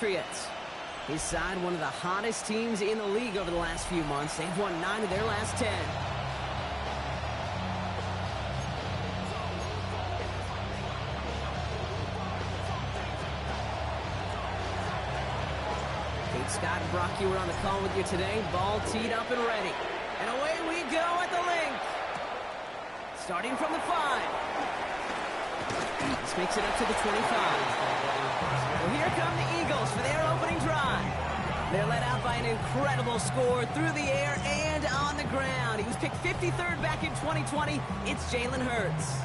Patriots. His side, one of the hottest teams in the league over the last few months. They've won 9 of their last 10. Kate Scott and Brock, you were on the call with you today. Ball teed up and ready. And away we go at the link. Starting from the 5. This makes it up to the 25. Well, here come the Eagles for their opening drive. They're led out by an incredible score through the air and on the ground. He was picked 53rd back in 2020. It's Jalen Hurts.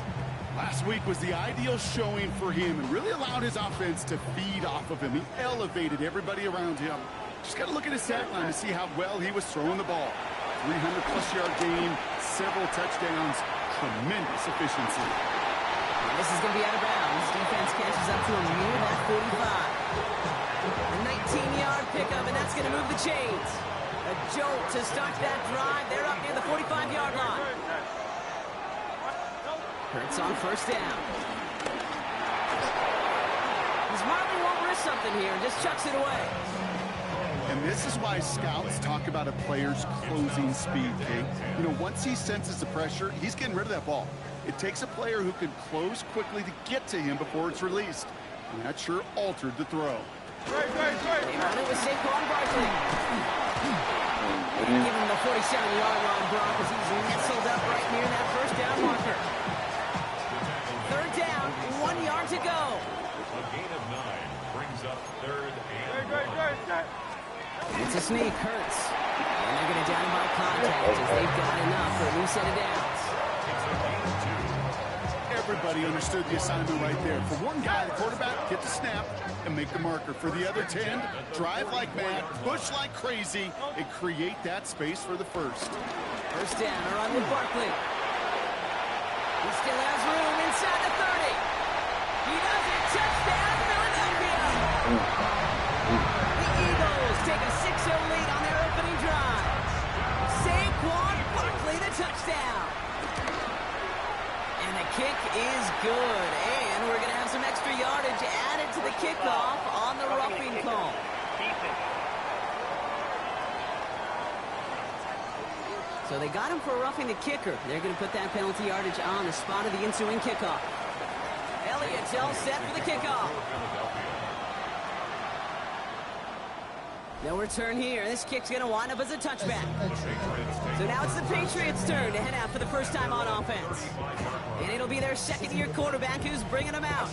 Last week was the ideal showing for him and really allowed his offense to feed off of him. He elevated everybody around him. Just got to look at his stat line to see how well he was throwing the ball. 300-plus yard game, several touchdowns, tremendous efficiency. And this is going to be out of bounds. Defense catches up to him near that 45. A 19-yard pickup, and that's going to move the chains. A jolt to start that drive. They're up near the 45-yard line. Hurts on first down. He's Marley won't risk something here and just chucks it away. And this is why scouts talk about a player's closing speed, Kate. You know, once he senses the pressure, he's getting rid of that ball. It takes a player who can close quickly to get to him before it's released. And that sure altered the throw. They run it with Saquon Barkley. Give him the 47-yard line, Brock, as he's nestled up right near that first down marker. Third down, 1 yard to go. A gain of 9 brings up third and 1. It's a sneak, Hurts. And they're going to down by contact as they've got enough for a new set of downs. Everybody understood the assignment right there. For one guy, the quarterback, get the snap and make the marker. For the other 10, drive like mad, push like crazy, and create that space for the first. First down, a run with Barkley. He still has room inside the 30. He does it. Touchdown, Philadelphia. The Eagles take a 6-0 lead on their opening drive. Saquon Barkley, the touchdown. And the kick is good. And we're going to have some extra yardage added to the kickoff on the roughing call. So they got him for roughing the kicker. They're going to put that penalty yardage on the spot of the ensuing kickoff. Elliott's all set for the kickoff. No return here. This kick's going to wind up as a touchback. So now it's the Patriots' turn to head out for the first time on offense. And it'll be their second-year quarterback who's bringing them out.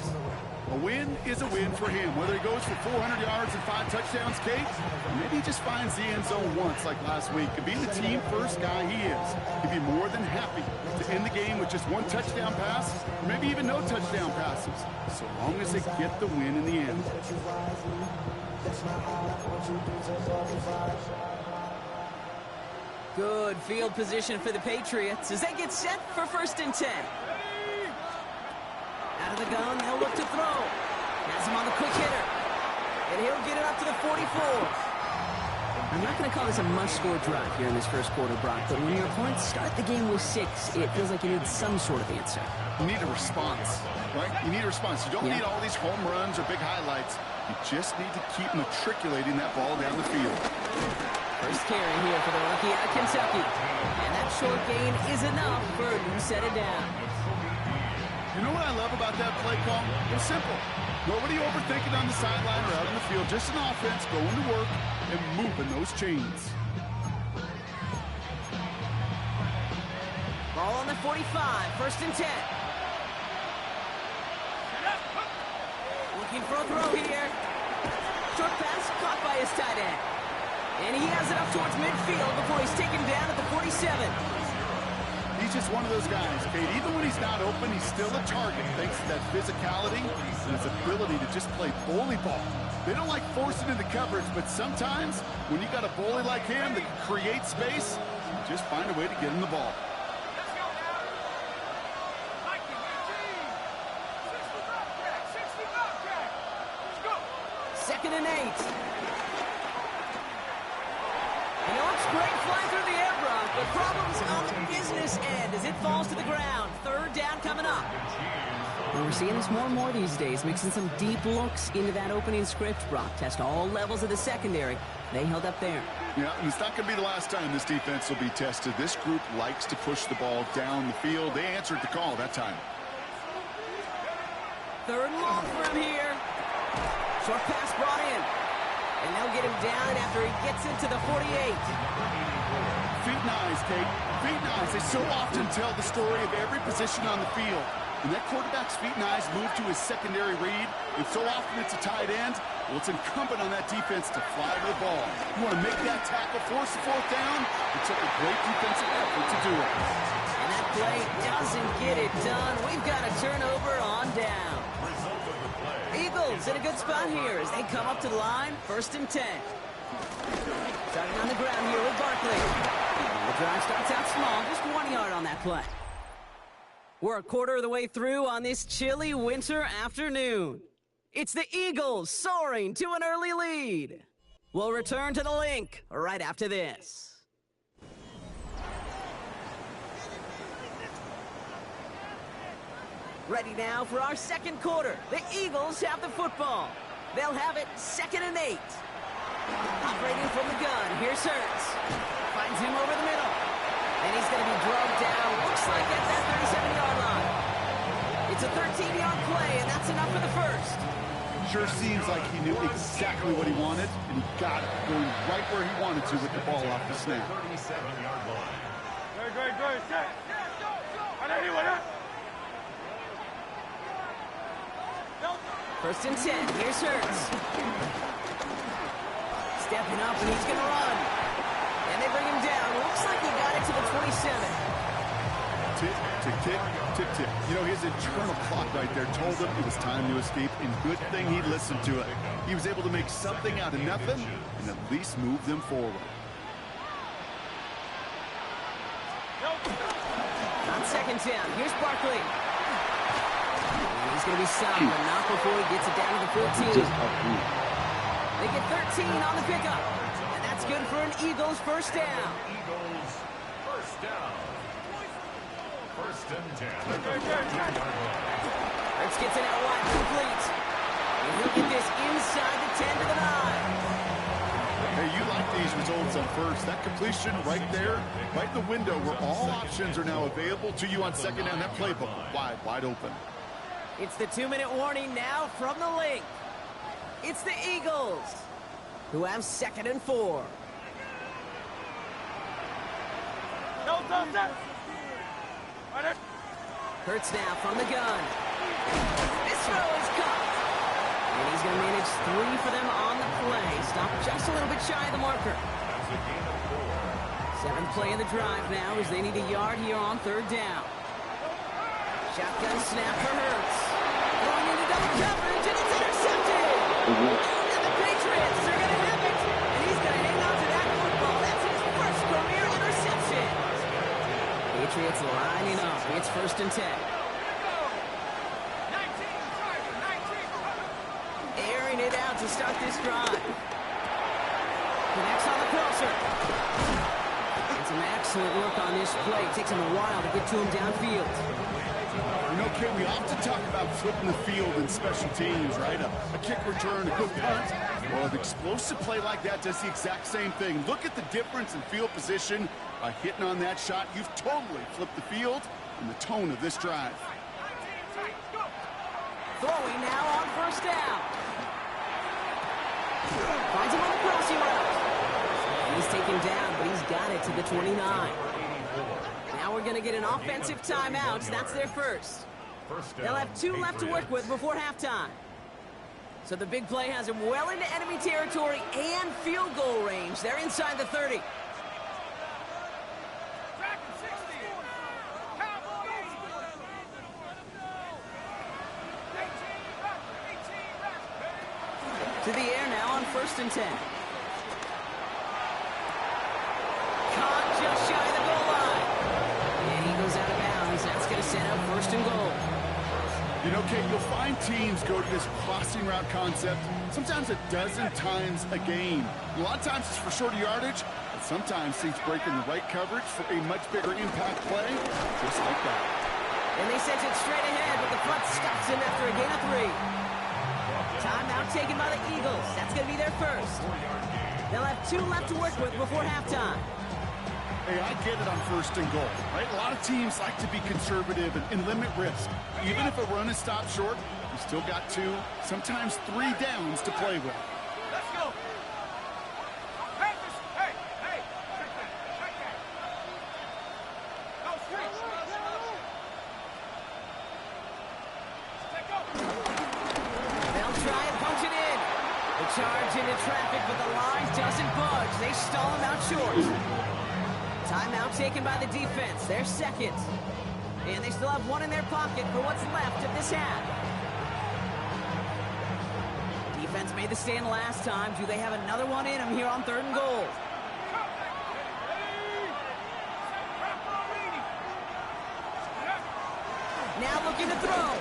A win is a win for him. Whether he goes for 400 yards and 5 touchdowns, Kate, or maybe he just finds the end zone once like last week. And being the team-first guy he is, he'd be more than happy to end the game with just 1 touchdown pass, or maybe even no touchdown passes, so long as they get the win in the end. Good field position for the Patriots as they get set for 1st and 10. Out of the gun, they'll look to throw. Has him on the quick hitter. And he'll get it up to the 44. I'm not going to call this a must-score drive here in this first quarter, Brock, but when your opponents start the game with 6, it feels like you need some sort of answer. You need a response, right? You need a response. You don't need all these home runs or big highlights. You just need to keep matriculating that ball down the field. First carry here for the rookie out of Kentucky. And that short gain is enough for a new set of downs. You know what I love about that play call? It's simple. Nobody overthinking on the sideline or out on the field. Just an offense going to work and moving those chains. Ball on the 45, 1st and 10. Looking for a throw here. Short pass caught by his tight end. And he has it up towards midfield before he's taken down at the 47. He's just one of those guys, Kate. Even when he's not open, he's still a target thanks to that physicality and his ability to just play bully ball. They don't like forcing into coverage, but sometimes when you got a bully like him that can create space, you just find a way to get him the ball. 2nd and 8. And it looks great flying through the air, Brock, but problems on the business end as it falls to the ground. 3rd down coming up. And we're seeing this more and more these days, mixing some deep looks into that opening script. Brock test all levels of the secondary. They held up there. Yeah, and it's not going to be the last time this defense will be tested. This group likes to push the ball down the field. They answered the call that time. Third and long for him here. Short pass brought in. And they'll get him down after he gets it to the 48. Feet and eyes, Kate. Feet and eyes. They so often tell the story of every position on the field. When that quarterback's feet and eyes move to his secondary read, and so often it's a tight end, well, it's incumbent on that defense to fly to the ball. You want to make that tackle, force the fourth down. It took a great defensive effort to do it. And that play doesn't get it done. We've got a turnover on down. Eagles in a good spot here as they come up to the line, 1st and 10. Starting on the ground here with Barkley. The drive starts out small, just 1 yard on that play. We're a quarter of the way through on this chilly winter afternoon. It's the Eagles soaring to an early lead. We'll return to the link right after this. Ready now for our second quarter. The Eagles have the football. They'll have it 2nd and 8. Operating from the gun, here's Hurts. Finds him over the middle. And he's going to be drugged down, looks like at that 37-yard line. It's a 13-yard play, and that's enough for the first. Sure seems like he knew exactly what he wanted, and he got it, going right where he wanted to with the ball off the snap. 37-yard line. First and 10, here's Hurts. Stepping up, and he's going to run. And they bring him down. Looks like he got it to the 27. Tick, tick, tick, tick, tick. You know, his internal clock right there told him it was time to escape, and good thing he listened to it. He was able to make something out of nothing and at least move them forward. On 2nd down, here's Barkley. And he's going to be stopped, but not before he gets it down to the 14. They get 13 on the pickup. And that's good for an Eagles first down. Eagles first down. 1st and 10. Hurts gets it out wide, complete. And he'll get this inside the 10 to the 9. Hey, you like these results on first. That completion right there, right in the window where all options are now available to you on 2nd down. That playbook wide open. It's the 2-minute warning now from the link. It's the Eagles who have 2nd and 4. Hurts now from the gun. This throw is caught. And he's going to manage 3 for them on the play. Stop just a little bit shy of the marker. 7th play of the drive now as they need a yard here on 3rd down. Shotgun snap for Hurts. Going into double coverage, and it's intercepted. And the Patriots are going to have it. And he's going to hang on to that football. That's his first career interception. Patriots lining up. It's 1st and 10. Airing it out to start this drive. Connects on the crosser. And some excellent work on this play. It takes him a while to get to him downfield. You know, Ken, we often talk about flipping the field in special teams, right? A kick return, a good punt. Well, an explosive play like that does the exact same thing. Look at the difference in field position. By hitting on that shot, you've totally flipped the field and the tone of this drive. Throwing now on 1st down. Finds him on the crossing route. He's taken down, but he's got it to the 29. Now we're going to get an offensive timeout. That's their first. They'll have 2 left to work with before halftime. So the big play has him well into enemy territory and field goal range. They're inside the 30. To the air now on 1st and 10. Caught just shy of the goal line. And he goes out of bounds. That's going to set up 1st and goal. You know, Kate, you'll find teams go to this crossing route concept sometimes a dozen times a game. A lot of times it's for shorter yardage, but sometimes teams break in the right coverage for a much bigger impact play, just like that. And they sent it straight ahead, but the front stops him after a gain of 3. Timeout taken by the Eagles. That's going to be their first. They'll have 2 left to work with before halftime. Hey, I get it on 1st and goal, right? A lot of teams like to be conservative and limit risk. Even if a run is stopped short, you still got 2, sometimes 3 downs to play with. Let's go. Charge into traffic, but the line doesn't budge. They stall him out short. Timeout taken by the defense. They're second. And they still have 1 in their pocket for what's left of this half. Defense made the stand last time. Do they have another one in them here on 3rd and goal? Now looking to throw.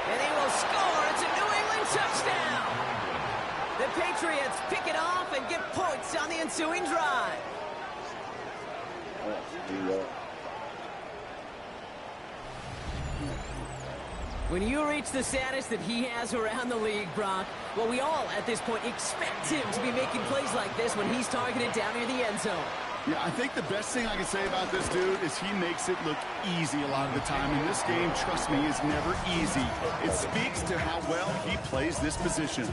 And they will score. It's a New England touchdown. The Patriots pick it off and get points on the ensuing drive. When you reach the status that he has around the league, Brock, well, we all at this point expect him to be making plays like this when he's targeted down near the end zone. Yeah, I think the best thing I can say about this dude is he makes it look easy a lot of the time. And this game, trust me, is never easy. It speaks to how well he plays this position.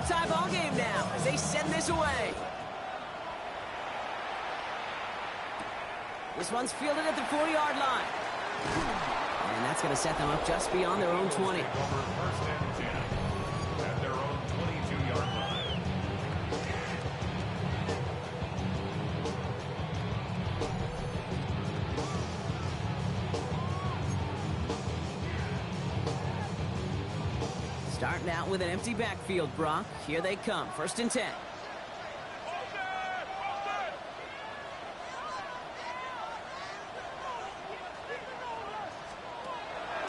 Tie ball game now as they send this away. This one's fielded at the 4-yard line. And that's going to set them up just beyond their own 20. 1st and 10 at their own 22-yard line. Starting out with an empty backfield, Brock. Here they come. 1st and 10.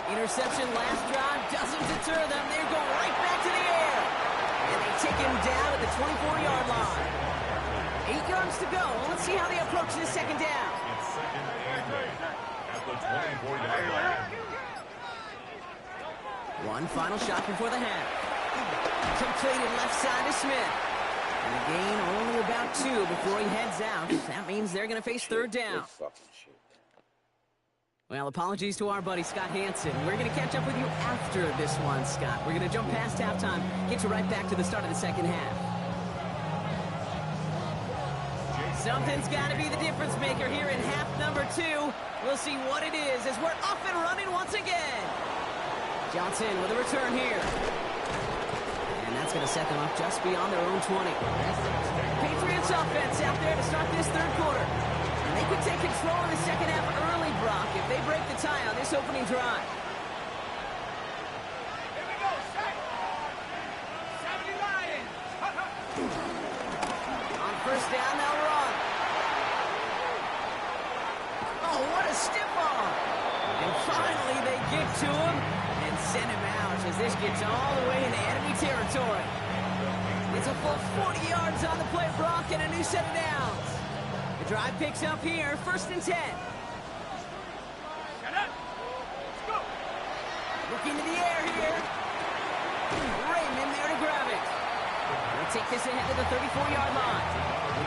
Interception last drive doesn't deter them. They're going right back to the air. And they take him down at the 24-yard line. 8 yards to go. Let's see how they approach this 2nd down. It's 2nd and 8 at the 24-yard line. One final shot before the half. Completed left side to Smith. And a gain only about 2 before he heads out. That means they're going to face 3rd down. Well, apologies to our buddy Scott Hansen. We're going to catch up with you after this one, Scott. We're going to jump past halftime, get you right back to the start of the 2nd half. Something's got to be the difference maker here in half number 2. We'll see what it is as we're off and running once again. Johnson with a return here. And that's going to set them up just beyond their own 20. Patriots offense out there to start this 3rd quarter. And they could take control in the 2nd half early, Brock, if they break the tie on this opening drive. Here we go, set. 70 Lions. On 1st down, they'll run. Oh, what a stiff arm. And finally they get to him and send him out as this gets all the way into enemy territory. It's a full 40 yards on the play, Brock, and a new set of downs. The drive picks up here, 1st and 10. Shut up. Let's go. Looking to the air here. Raymond there to grab it. They'll take this ahead to the 34-yard line.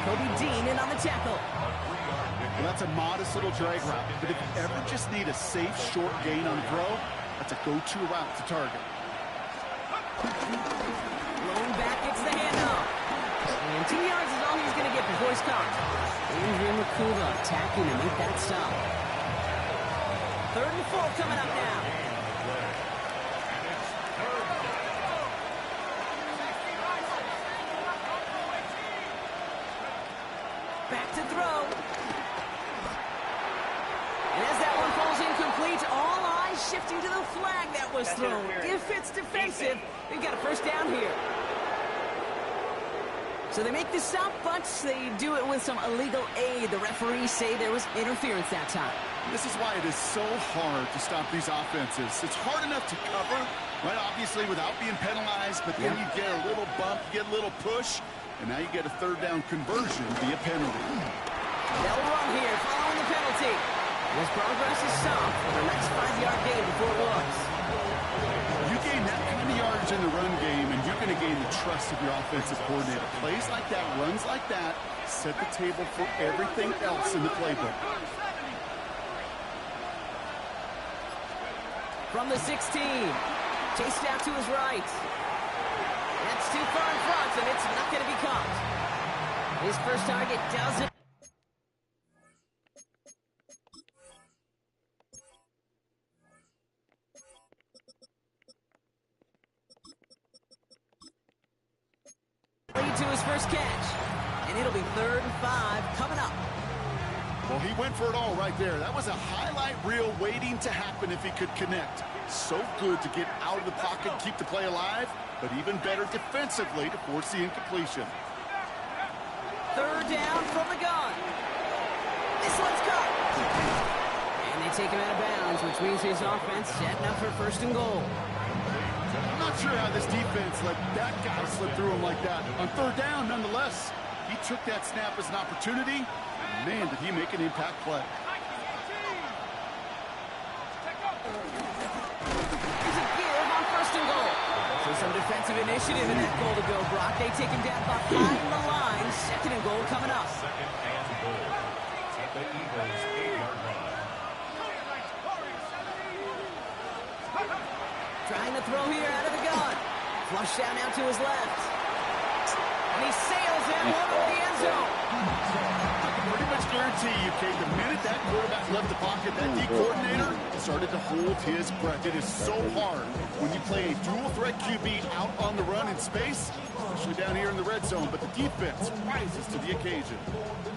Kobe Dean in on the tackle. Well, that's a modest little drag route, but if you ever just need a safe, short gain on throw, that's a go-to route to target. Rolling back, gets the handoff. And 2 yards is all he's going to get before he's caught. Andrew McCullough attacking to make that stop. 3rd and 4 coming up now. Back to throw. And as that one falls incomplete, all eyes shifting to the flag that was thrown. If it's defensive, they've got a 1st down here. So they make the stop, but they do it with some illegal aid. The referees say there was interference that time. This is why it is so hard to stop these offenses. It's hard enough to cover, right, obviously, without being penalized, but then you get a little bump, you get a little push, and now you get a third down conversion via penalty. They'll run here following the penalty. His progress is stopped for the next 5-yard gain before it was. You gain that kind of yardage in the run game, and you're going to gain the trust of your offensive coordinator. Plays like that, runs like that, set the table for everything else in the playbook. From the 16, chased out to his right. That's too far in front, and it's not going to be caught. His first target doesn't. Lead to his first catch, and it'll be 3rd and 5 coming up. Well, he went for it all right there. That was a highlight reel waiting to happen if he could connect. So good to get out of the pocket, keep the play alive, but even better defensively to force the incompletion. 3rd down from the gun. This one's caught. And they take him out of bounds, which means his offense setting up for 1st and goal. I'm not sure how this defense let that guy slip through him like that. On 3rd down, nonetheless, he took that snap as an opportunity. Man, did he make an impact play. There's a give on 1st and goal. So some defensive initiative in that goal to go, Brock. They take him down behind the line. 2nd and goal coming up. 2nd and goal at the Eagles' 8-yard line. Trying to throw here out of the gun. Flush down now to his left. And he sails in one over the end zone. I can pretty much guarantee you, Kate, the minute that quarterback left the pocket, that D coordinator started to hold his breath. It is so hard when you play a dual-threat QB out on the run in space, especially down here in the red zone, but the defense rises to the occasion.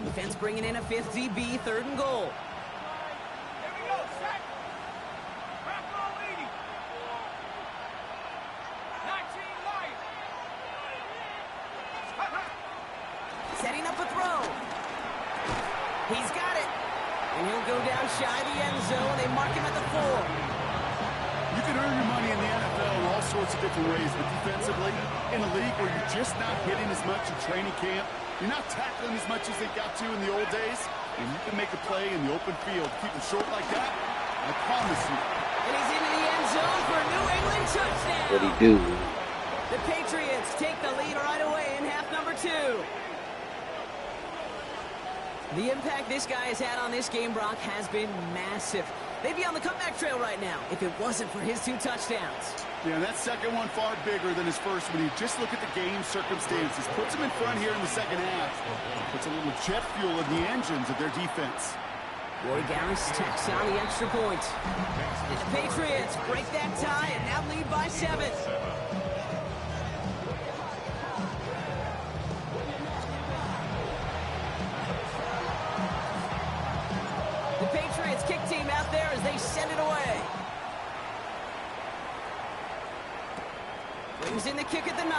Defense bringing in a 5th DB, 3rd and goal. Here we go, set. Back on leading. 19 light. Setting up a throw. He's got it. And he'll go down shy of the end zone. They mark him at the 4. You can earn your money in the NFL in all sorts of different ways, but defensively, in a league where you're just not hitting as much in training camp, you're not tackling as much as they got to in the old days, and you can make a play in the open field. Keep it short like that, I promise you. And he's into the end zone for a New England touchdown. What'd he do? The Patriots take the lead right away in half number 2. The impact this guy has had on this game, Brock, has been massive. They'd be on the comeback trail right now if it wasn't for his 2 touchdowns. Yeah, that second one far bigger than his first when you just look at the game circumstances. Puts him in front here in the second half. Puts a little jet fuel in the engines of their defense. Roy Garris tacks on the extra point. And the Patriots break that tie and now lead by 7. The Patriots kick team out there as they send it away. Brings in the kick at the 9.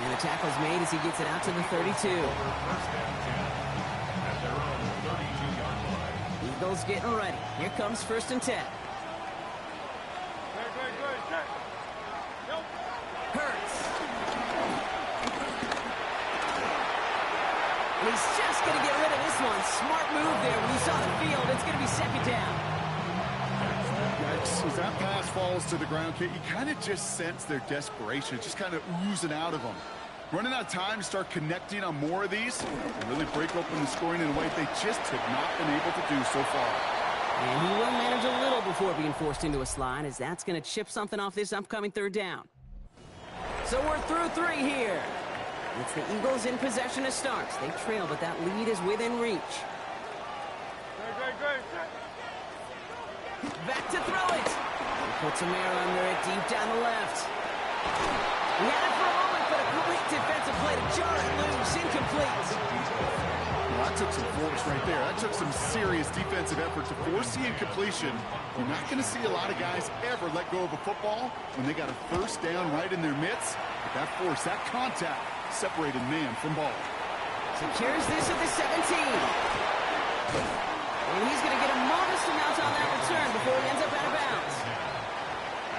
And the tackle's made as he gets it out to the 32. First and 10 at their own 32-yard line. Eagles getting ready. Here comes 1st and 10. Hurts. And he's just going to get rid of this one. Smart move there. When you saw the field, it's going to be 2nd down. As that pass falls to the ground, Kate, you kind of just sense their desperation, just kind of oozing out of them. Running out of time to start connecting on more of these and really break open the scoring in a way they just have not been able to do so far. And he will manage a little before being forced into a slide, as that's going to chip something off this upcoming 3rd down. So we're through 3 here. It's the Eagles in possession to start. They trail, but that lead is within reach. Back to throw it. He puts some air under it deep down the left. He had it for a moment, but a quick defensive play to jar it loose. Incomplete. Well, that took some force right there. That took some serious defensive effort to force the incompletion. You're not going to see a lot of guys ever let go of a football when they got a 1st down right in their midst. But that force, that contact, separated man from ball. Secures this at the 17. And he's going to get a modest amount on that return before he ends up out of bounds.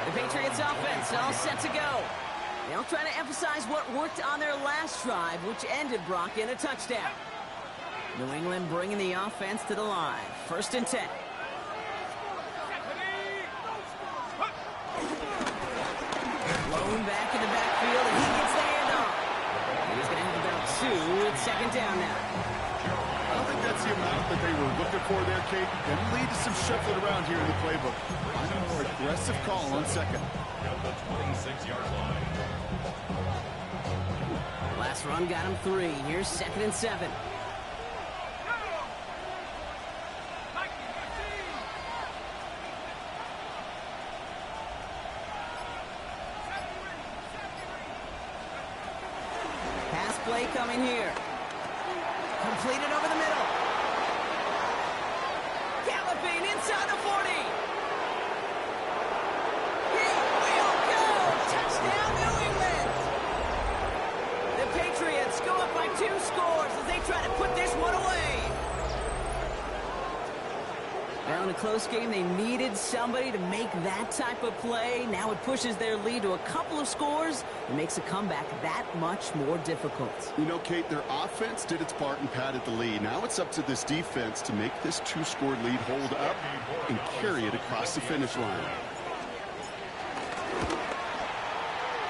The Patriots offense all set to go. They'll try to emphasize what worked on their last drive, which ended Brock in a touchdown. New England bringing the offense to the line. 1st and 10. Blown back in the backfield, and he gets the handoff. He's going to have about 2. It's 2nd down now. I don't think that's the amount that they were looking for there, Kate. Going to lead to some shuffling around here in the playbook. Find a more aggressive call on 2nd. At the 26-yard line. Last run got him 3. Here's 2nd and 7. Pass play coming here. Completed over the middle. Galloping inside the 40. He will go. Touchdown, New England. The Patriots go up by 2 scores as they try to put this one away. Well, in a close game, they needed somebody to make that type of play. Now it pushes their lead to a couple of scores and makes a comeback that much more difficult. You know, Kate, their offense did its part and padded the lead. Now it's up to this defense to make this 2-score lead hold up and carry it across the finish line.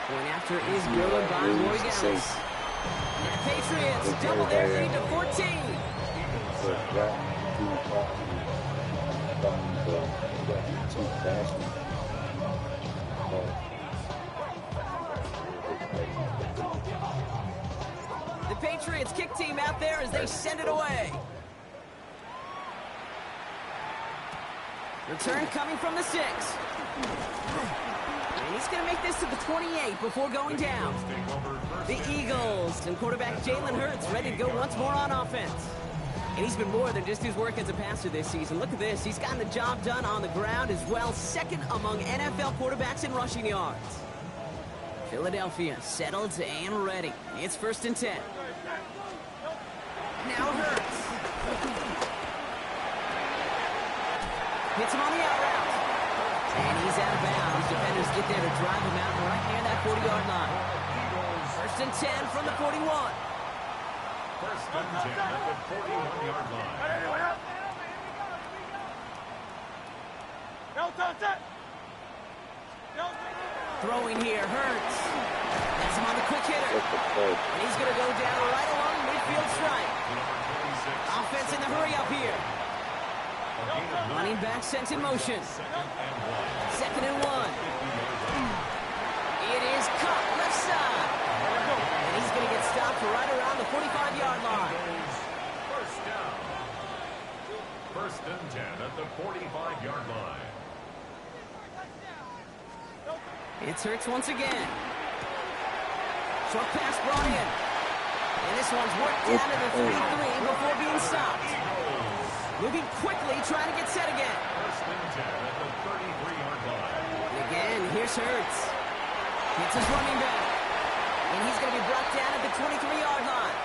Point after is good by Morales. The Patriots double their lead to 14. The Patriots kick team out there as they send it away. Return coming from the 6. And he's going to make this to the 28 before going down. The Eagles and quarterback Jalen Hurts ready to go once more on offense. And he's been more than just his work as a passer this season. Look at this. He's gotten the job done on the ground as well. 2nd among NFL quarterbacks in rushing yards. Philadelphia settled and ready. It's 1st and 10. Now Hurts. Hits him on the out route. And he's out of bounds. Defenders get there to drive him out right near that 40-yard line. 1st and 10 from the 41. 1st and 10 at the 41-yard line. Throwing here, Hurts. That's him on the quick hitter. And he's going to go down right along the midfield stripe. Offense in the hurry up here. Running back sent in motion. 2nd and 1. It is caught left side. And he's going to get stopped right around the 45-yard line. 1st down. 1st and 10 at the 45-yard line. It's Hurts once again. Short pass brought in. And this one's worked down to the 33 before being stopped. Moving quickly, trying to get set again. 1st and 10 at the 33-yard line. And again, here's Hurts. Hits his running back. And he's going to be brought down at the 23-yard line.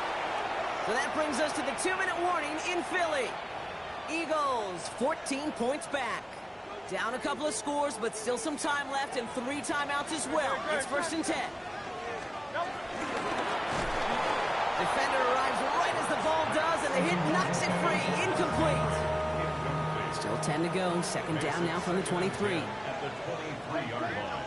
So that brings us to the 2-minute warning in Philly. Eagles, 14 points back. Down a couple of scores, but still some time left and 3 timeouts as well. It's 1st and 10. Defender arrives right as the ball does, and the hit knocks it free. Incomplete. Still 10 to go. 2nd down now from the 23. At the 23-yard line.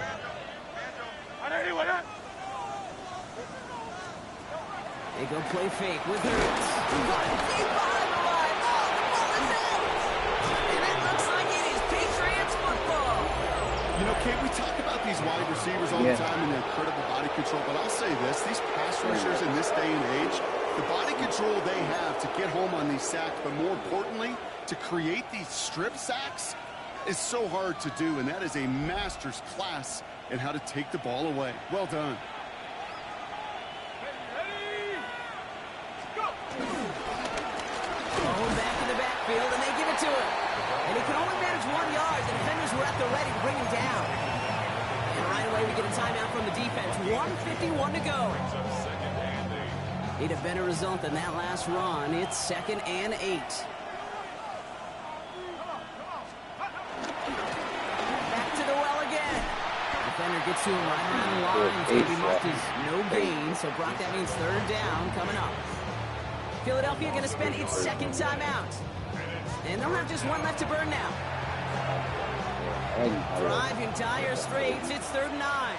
They go play fake with Hurts. Run deep behind the line. Oh, the ball is out. And it looks like it is Patriots football. You know, Kate, we talk about these wide receivers all the time and their incredible body control, but I'll say this, these pass rushers in this day and age, the body control they have to get home on these sacks, but more importantly, to create these strip sacks is so hard to do, and that is a master's class in how to take the ball away. Well done. Back in the backfield, and they give it to him. And he can only manage 1 yard. The defenders were at the ready to bring him down. And right away, we get a timeout from the defense. 1:51 to go. Need a better result than that last run. It's 2nd and 8. gets to him right around the line. It's going to be marked as no gain, so Brock, that means third down coming up. Philadelphia going to spend its second timeout. And they'll have just one left to burn now. Drive in dire straits. It's 3rd and 9.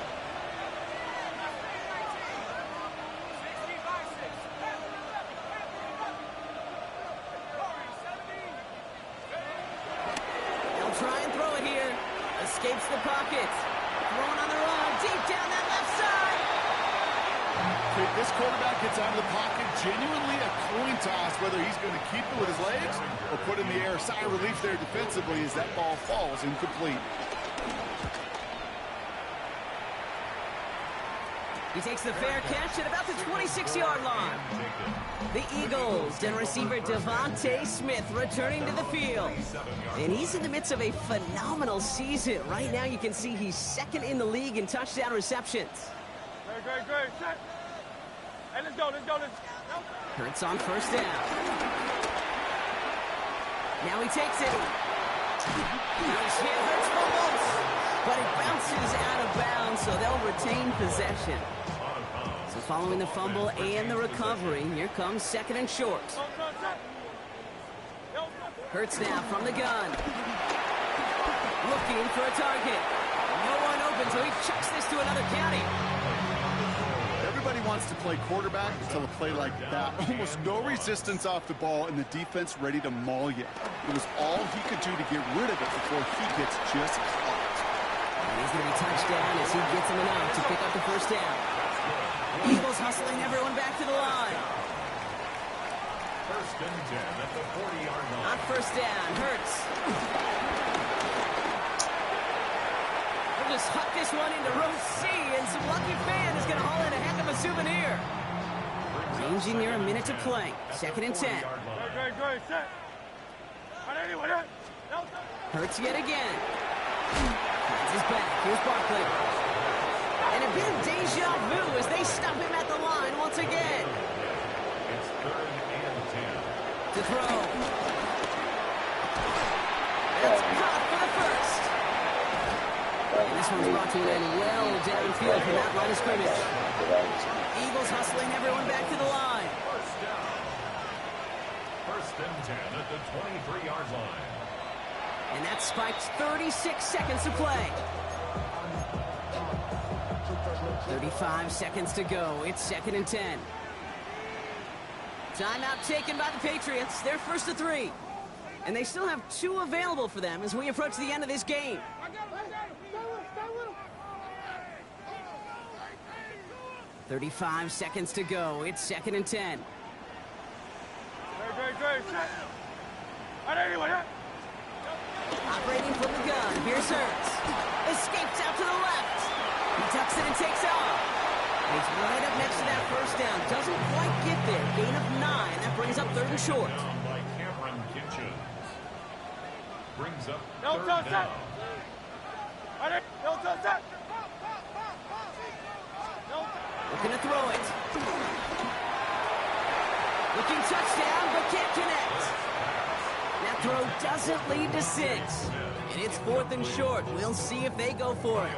They'll try and throw it here. Escapes the pocket. Throwing on the run. Deep down that left side. This quarterback gets out of the pocket, genuinely a coin toss, whether he's going to keep it with his legs or put in the air. Sigh of relief there defensively as that ball falls incomplete. He takes the fair catch at about the 26-yard line. The Eagles and receiver Devontae Smith returning to the field. And he's in the midst of a phenomenal season. Right now you can see he's second in the league in touchdown receptions. Great. Set. Hey, let's go. Hurts on first down. Now he takes it. His hit Hurts fumbles, but it bounces out of bounds, so they'll retain possession. So following the fumble and the recovery, here comes 2nd and short. Hurts now from the gun. Looking for a target. No one open, so he chucks this to another county. Everybody wants to play quarterback until a play like that. Almost no resistance off the ball and the defense ready to maul you. It was all he could do to get rid of it before he gets just caught. And he's going to be touched down as he gets him enough to pick up the first down. Eagles hustling everyone back to the line. 1st and 10 at the 40-yard line. On first down, Hurts. We'll just huck this one into row C, and some lucky fan is going to haul in a heck of a souvenir. Changing near a minute to play. 2nd and 10. Great. Set. Hurts yet again. Finds his back. Here's Barkley. And a bit of deja vu as they stop him at the line once again. It's 3rd and 10. To throw. That's caught for the first. And this one's brought to an well downfield from that line of scrimmage. Eagles hustling everyone back to the line. 1st and 10 at the 23-yard line. And that spikes 36 seconds to play. 35 seconds to go. It's 2nd and 10. Timeout taken by the Patriots. They're 1st and 3. And they still have 2 available for them as we approach the end of this game. 35 seconds to go. It's 2nd and 10. Great. Set. Operating from the gun. Here's Hurts. Escapes out to the left. He tucks it and takes off. He's right up next to that first down. Doesn't quite get there. Gain of 9. That brings up 3rd and short. Down by Cameron Kitchens. Brings up No 3rd touch down. that. No touch that. Looking to throw it. Looking touchdown, but can't connect. That throw doesn't lead to 6. And it's 4th and short. We'll see if they go for it.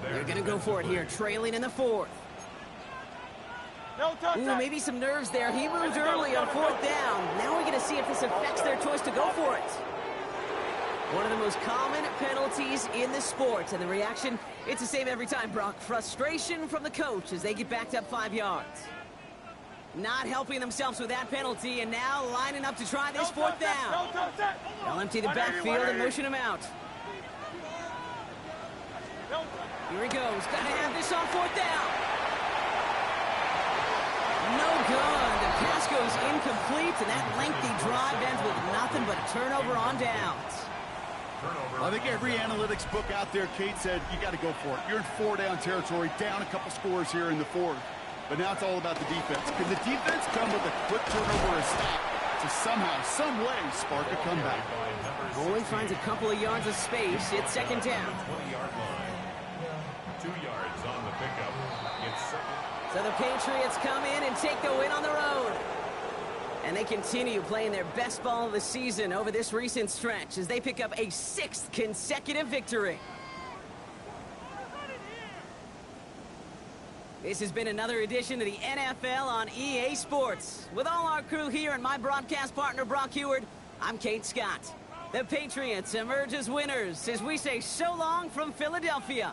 They're going to go for it here, trailing in the 4th. No touch Ooh, that. maybe some nerves there. He moved early on 4th down. Now we're going to see if this affects their choice to go for it. One of the most common penalties in the sport. And the reaction, it's the same every time, Brock. Frustration from the coach as they get backed up 5 yards. Not helping themselves with that penalty, and now lining up to try this 4th down. No touch that. They'll empty the backfield and motion him out. Here he goes. Got to have this on 4th down. No good. The pass goes incomplete, and that lengthy drive ends with nothing but a turnover on downs. I think every analytics book out there, Kate, said you got to go for it. You're in 4-down territory, down a couple scores here in the 4th. But now it's all about the defense. Can the defense come with a quick turnover or a stop to somehow, some way, spark a comeback? Only finds a couple of yards of space. It's 2nd down. 20-yard line. 2 yards on the pickup. It's 2nd. So the Patriots come in and take the win on the road. And they continue playing their best ball of the season over this recent stretch as they pick up a 6th consecutive victory. This has been another edition of the NFL on EA Sports. With all our crew here and my broadcast partner, Brock Heward, I'm Kate Scott. The Patriots emerge as winners as we say so long from Philadelphia.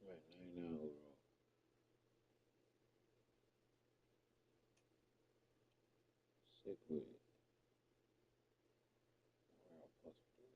Right, 99 overall. Sick with it. Wow, plus 3.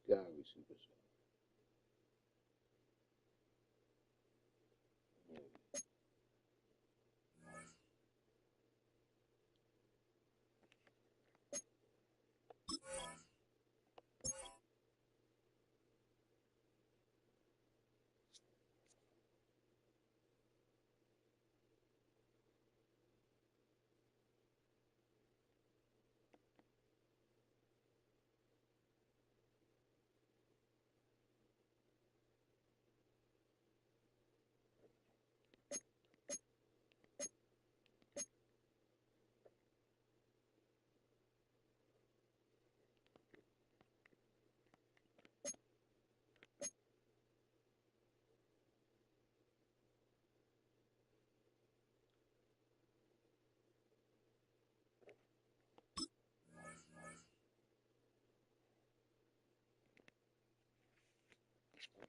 Gotta be super soft. Maybe.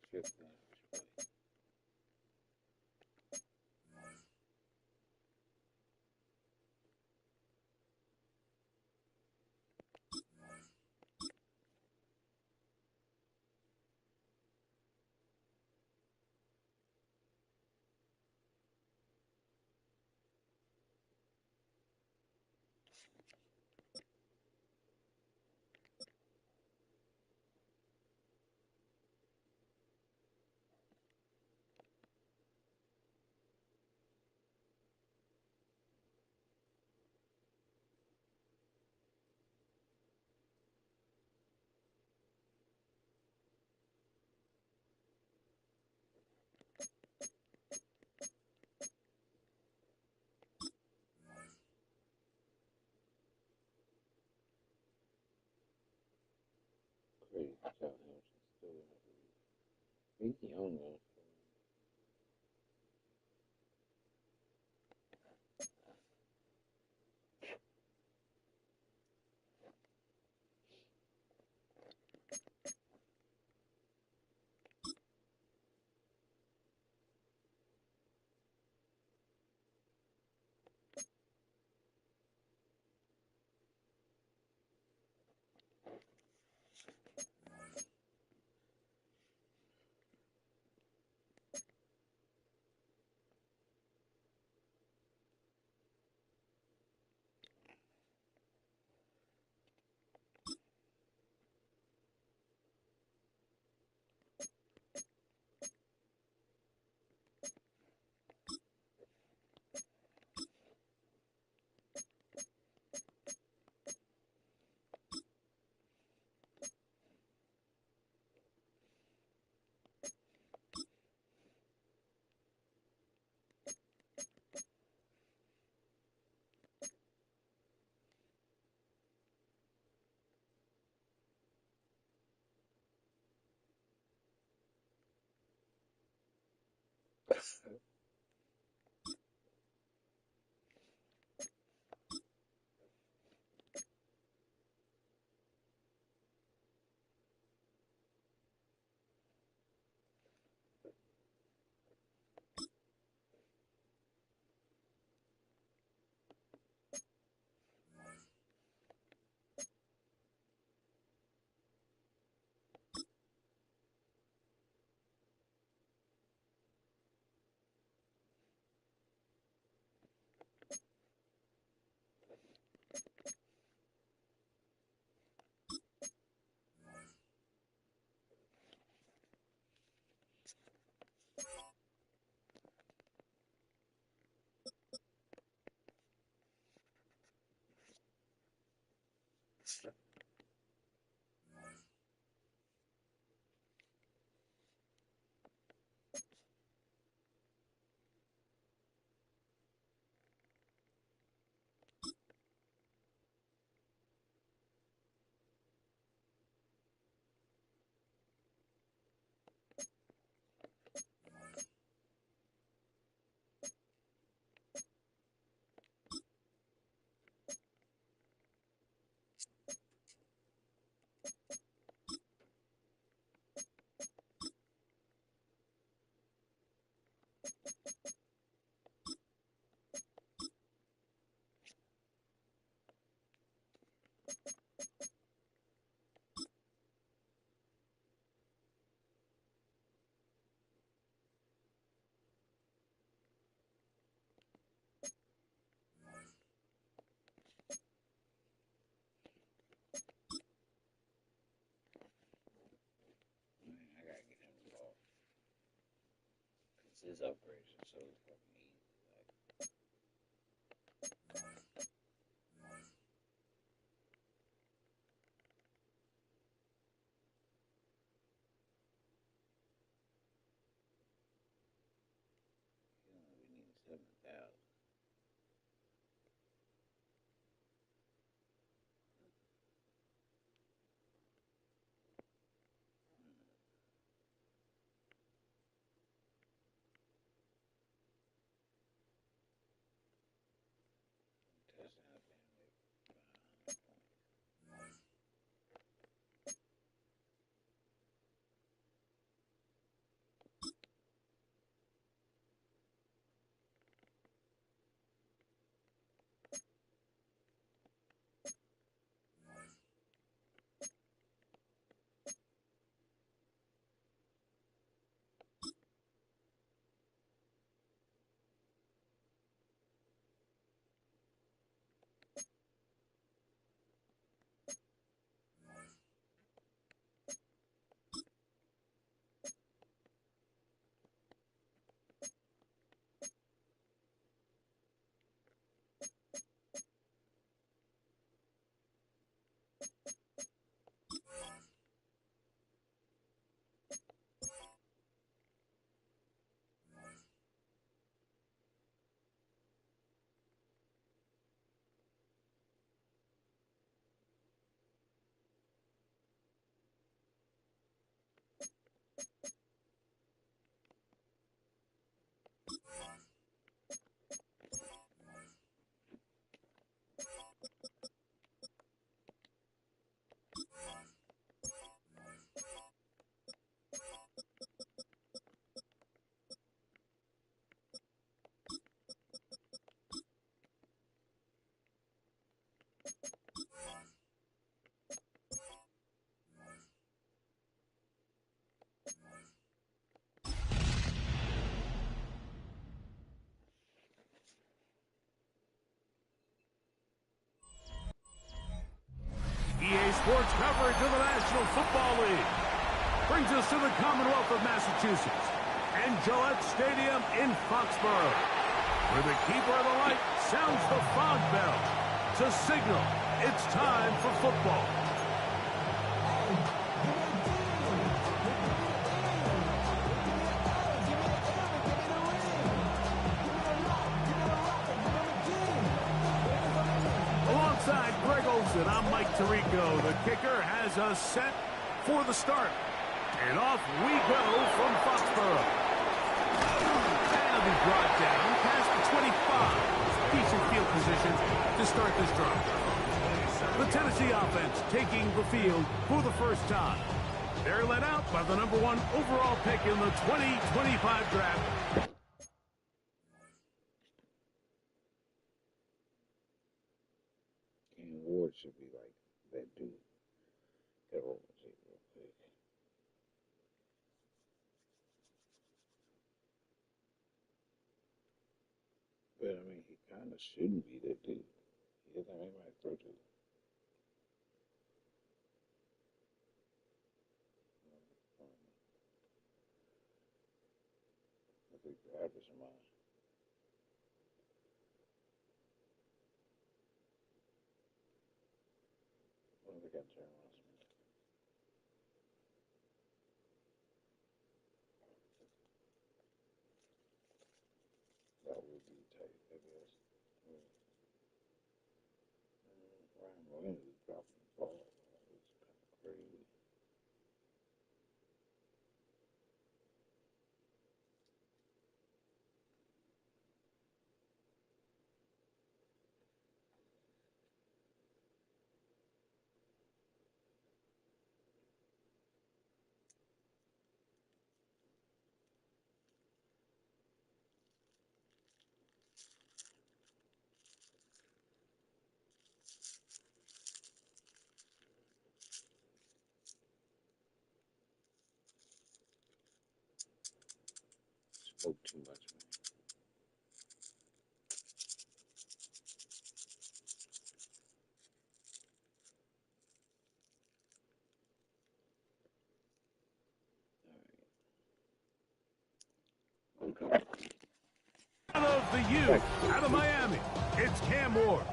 Fifth down. Crazy. Cal Hamilton still in the league. He's young though. his operation so fucking easy. Like, we need 7,000. Touchdown family. EA Sports coverage of the National Football League brings us to the Commonwealth of Massachusetts and Gillette Stadium in Foxborough, where the keeper of the light sounds the fog bell to signal it's time for football. Alongside Greg Olson, I'm Mike Tirico. The kicker has us set for the start. And off we go from Foxborough. That'll be brought down past the 25. Decent field position to start this drive. The Tennessee offense taking the field for the first time. They're led out by the #1 overall pick in the 2025 draft. King Ward should be like that dude. Gotta roll the tape real quick. But I mean, he kind of shouldn't be that dude. He doesn't have anybody to throw to. I think the average of mine. Well, they got to turn around some. That would be tight, I guess. Ryan Williams is dropping the ball. It's kind of crazy. Spoke too much, man. All right. Out of the youth, out of Miami, it's Cam Ward.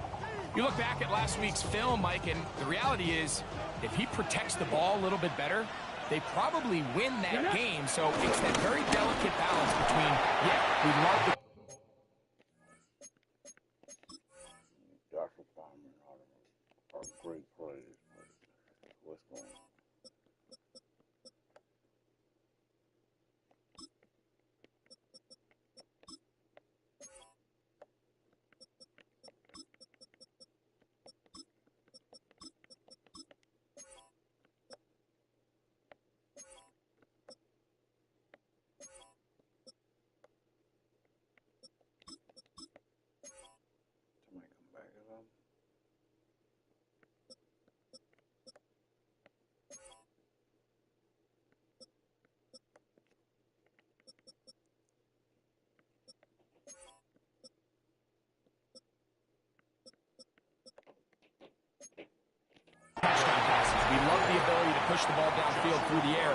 You look back at last week's film, Mike, and the reality is if he protects the ball a little bit better, they probably win that game. So it's that very delicate balance between, yeah, we love the... Dr. Fireman are great players, but what's going on? Somebody come back or something? Touchdown passes. We love the ability to push the ball downfield through the air,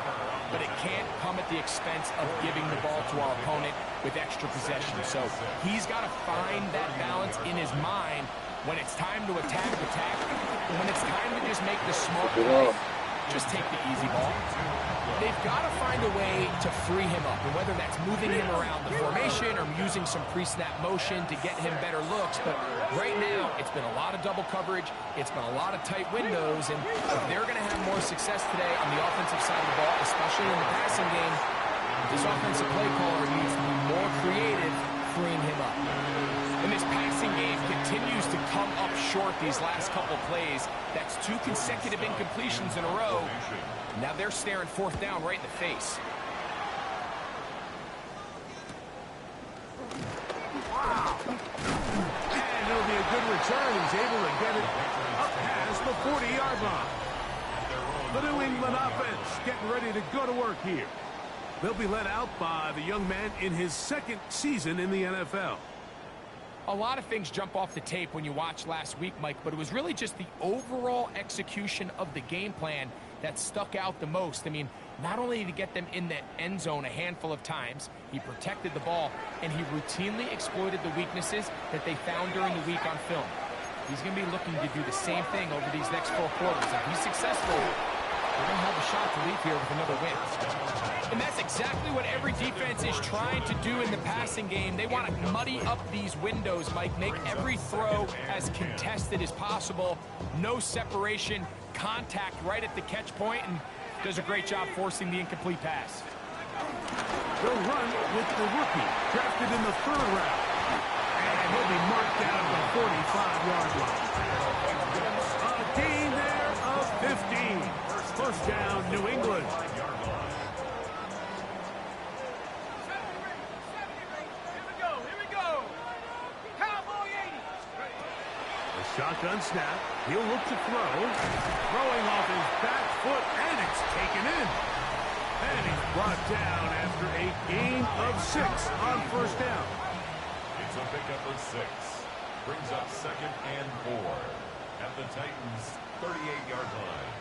but it can't come at the expense of giving the ball to our opponent with extra possession. So he's got to find that balance in his mind when it's time to attack, and when it's time to just make the smart play, just take the easy ball. They've got to find a way to free him up, and whether that's moving him around the formation or using some pre-snap motion to get him better looks. But right now, it's been a lot of double coverage. It's been a lot of tight windows, and if they're going to have more success today on the offensive side of the ball, especially in the passing game, this offensive play caller needs to be more creative, freeing him up. And this passing game continues to come up short these last couple plays. That's 2 consecutive incompletions in a row. Now they're staring 4th down right in the face. And it'll be a good return. He's able to get it up past the 40-yard line. The New England offense getting ready to go to work here. They'll be led out by the young man in his 2nd season in the NFL. A lot of things jump off the tape when you watch last week, Mike, but it was really just the overall execution of the game plan that stuck out the most. I mean, not only did he get them in the end zone a handful of times, he protected the ball, and he routinely exploited the weaknesses that they found during the week on film. He's going to be looking to do the same thing over these next 4 quarters. If he's successful, they're going to have a shot to leave here with another win. And that's exactly what every defense is trying to do in the passing game. They want to muddy up these windows, Mike, make every throw as contested as possible. No separation, contact right at the catch point, and does a great job forcing the incomplete pass. They'll run with the rookie, drafted in the 3rd round. And he'll be marked down at the 45-yard line. A gain there of 15. First down, New England. Shotgun snap. He'll look to throw. Throwing off his back foot, and it's taken in. And he's brought down after a gain of 6 on 1st down. It's a pickup of 6. Brings up 2nd and 4 at the Titans' 38-yard line.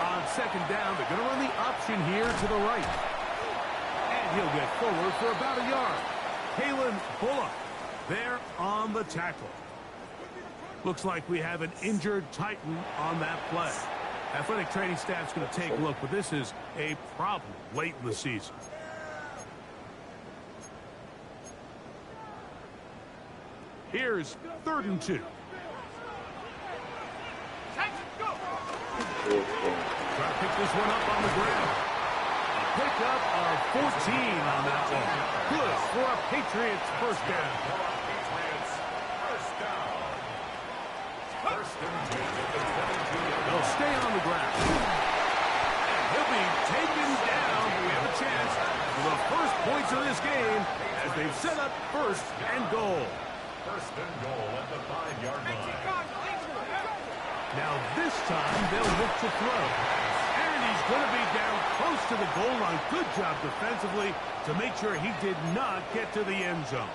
On 2nd down, they're going to run the option here to the right. He'll get forward for about a yard. Kalen Bullock there on the tackle. Looks like we have an injured Titan on that play. Athletic training staff's going to take a look, but this is a problem late in the season. Here's 3rd and 2. Try to pick this one up on the ground. Pickup of 14 on that one. Good for a Patriots 1st down. Patriots first down. 1st and 2 at the 17. They'll stay on the ground. And he'll be taken down. We have a chance for the first points of this game as they've set up 1st and goal. 1st and goal at the 5-yard line. Now this time they'll look to throw. He's going to be down close to the goal line. Good job defensively to make sure he did not get to the end zone.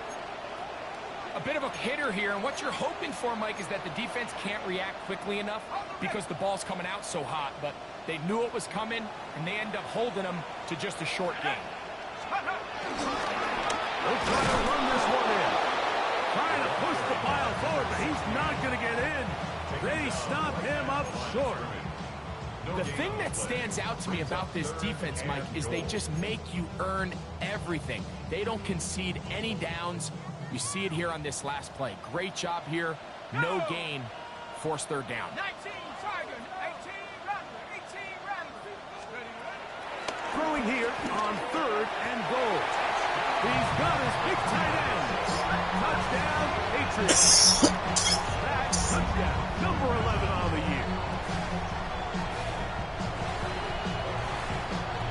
a bit of a hitter here, and what you're hoping for, Mike, is that the defense can't react quickly enough because the ball's coming out so hot, but they knew it was coming, and they end up holding them to just a short game. They'll try to run this one in. Trying to push the pile forward, but he's not going to get in. They stop him up short. The thing that stands out to me about this defense, Mike, is they just make you earn everything. They don't concede any downs. You see it here on this last play. Great job here. No gain. Force third down. 19 Tigers, 18 Rattlers, 18 Rattlers. Throwing here on 3rd and goal. He's got his big tight end. Touchdown, Patriots. That touchdown, number 11 on the year.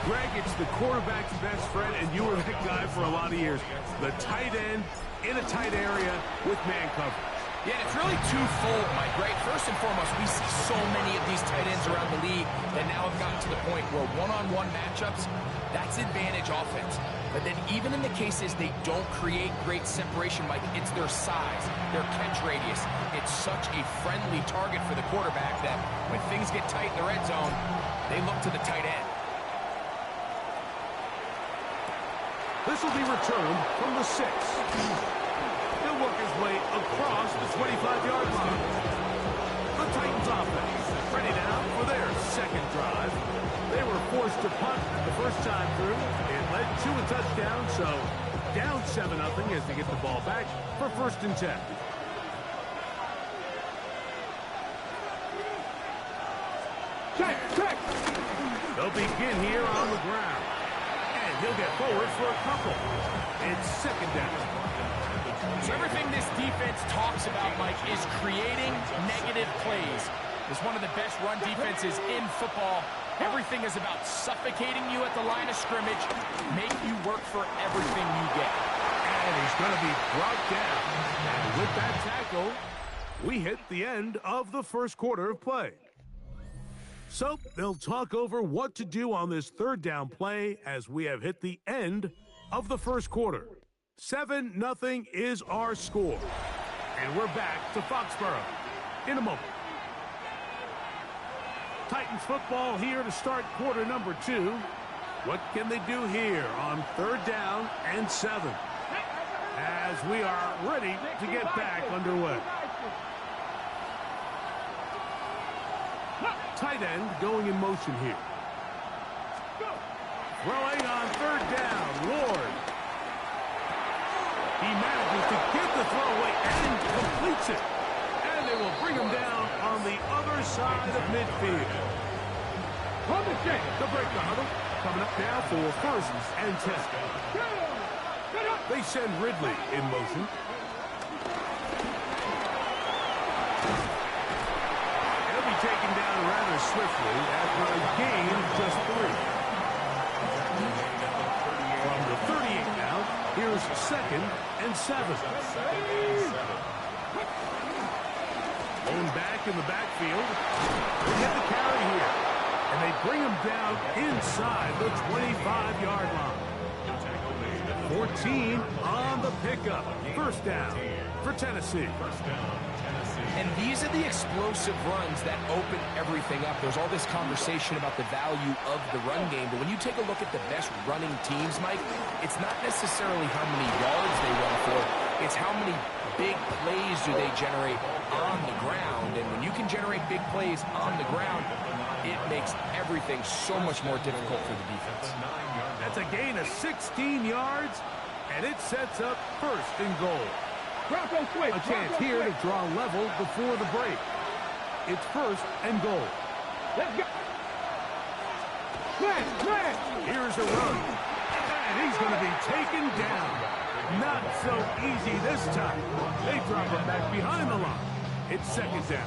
Greg, it's the quarterback's best friend, and you were that guy for a lot of years. The tight end in a tight area with man coverage. Yeah, and it's really twofold, Mike, right? First and foremost, we see so many of these tight ends around the league that now have gotten to the point where one-on-one matchups, that's advantage offense. But then even in the cases they don't create great separation, Mike, it's their size, their catch radius. It's such a friendly target for the quarterback that when things get tight in the red zone, they look to the tight end. This will be returned from the 6. He'll work his way across the 25-yard line. The Titans offense ready now for their second drive. They were forced to punt the first time through. It led to a touchdown, so down 7-0 as they get the ball back for 1st and 10. Check. They'll begin here on the ground. And he'll get forward for a couple. It's 2nd down. So everything this defense talks about, Mike, is creating negative plays. It's one of the best run defenses in football. Everything is about suffocating you at the line of scrimmage, make you work for everything you get. And he's going to be brought down. And with that tackle, we hit the end of the first quarter of play. So they'll talk over what to do on this 3rd down play as we have hit the end of the first quarter. 7-0 is our score. And we're back to Foxborough in a moment. Titans football here to start quarter number 2. What can they do here on 3rd down and 7? As we are ready to get back underway. Tight end going in motion here. Throwing on 3rd down, Ward. He manages to get the throw away and completes it. And they will bring him down on the other side of midfield. The break the huddle. Coming up now for 1st and 10. They send Ridley in motion. He'll be taken down rather swiftly after a gain of just 3. From the 38 now, here's 2nd and 7. Going back in the backfield. They get the carry here. And they bring him down inside the 25-yard line. 14 on the pickup. 1st down for Tennessee. And these are the explosive runs that open everything up. There's all this conversation about the value of the run game, but when you take a look at the best running teams, Mike, it's not necessarily how many yards they run for, it's how many big plays do they generate on the ground. And when you can generate big plays on the ground, it makes everything so much more difficult for the defense. That's a gain of 16 yards, and it sets up 1st and goal. A chance here to draw level before the break. It's 1st and goal. Let's go. Here's a run. And he's going to be taken down. Not so easy this time. They drop him back behind the line. It's 2nd down.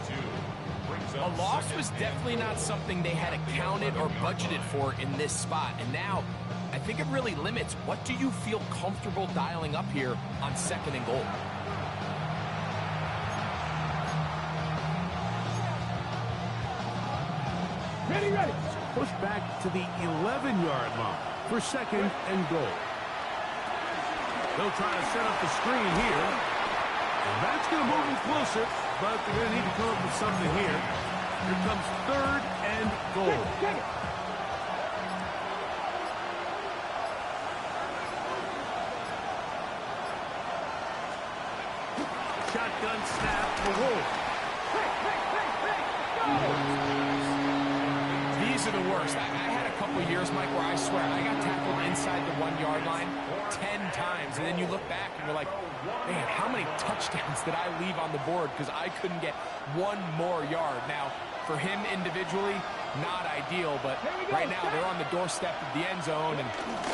A loss was definitely not something they had accounted or budgeted for in this spot. And now, I think it really limits what do you feel comfortable dialing up here on 2nd and goal. Ready. Push back to the 11-yard line for 2nd and goal. They'll try to set up the screen here. And that's going to move them closer, but they're going to need to come up with something here. Here comes 3rd and goal. Shotgun snap for Wolf. These are the worst. I had a couple of years, Mike, where I swear I got tackled inside the 1-yard line 10 times, and then you look back and you're like, man, how many touchdowns did I leave on the board because I couldn't get one more yard? Now, for him individually, not ideal, but right now they're on the doorstep of the end zone, and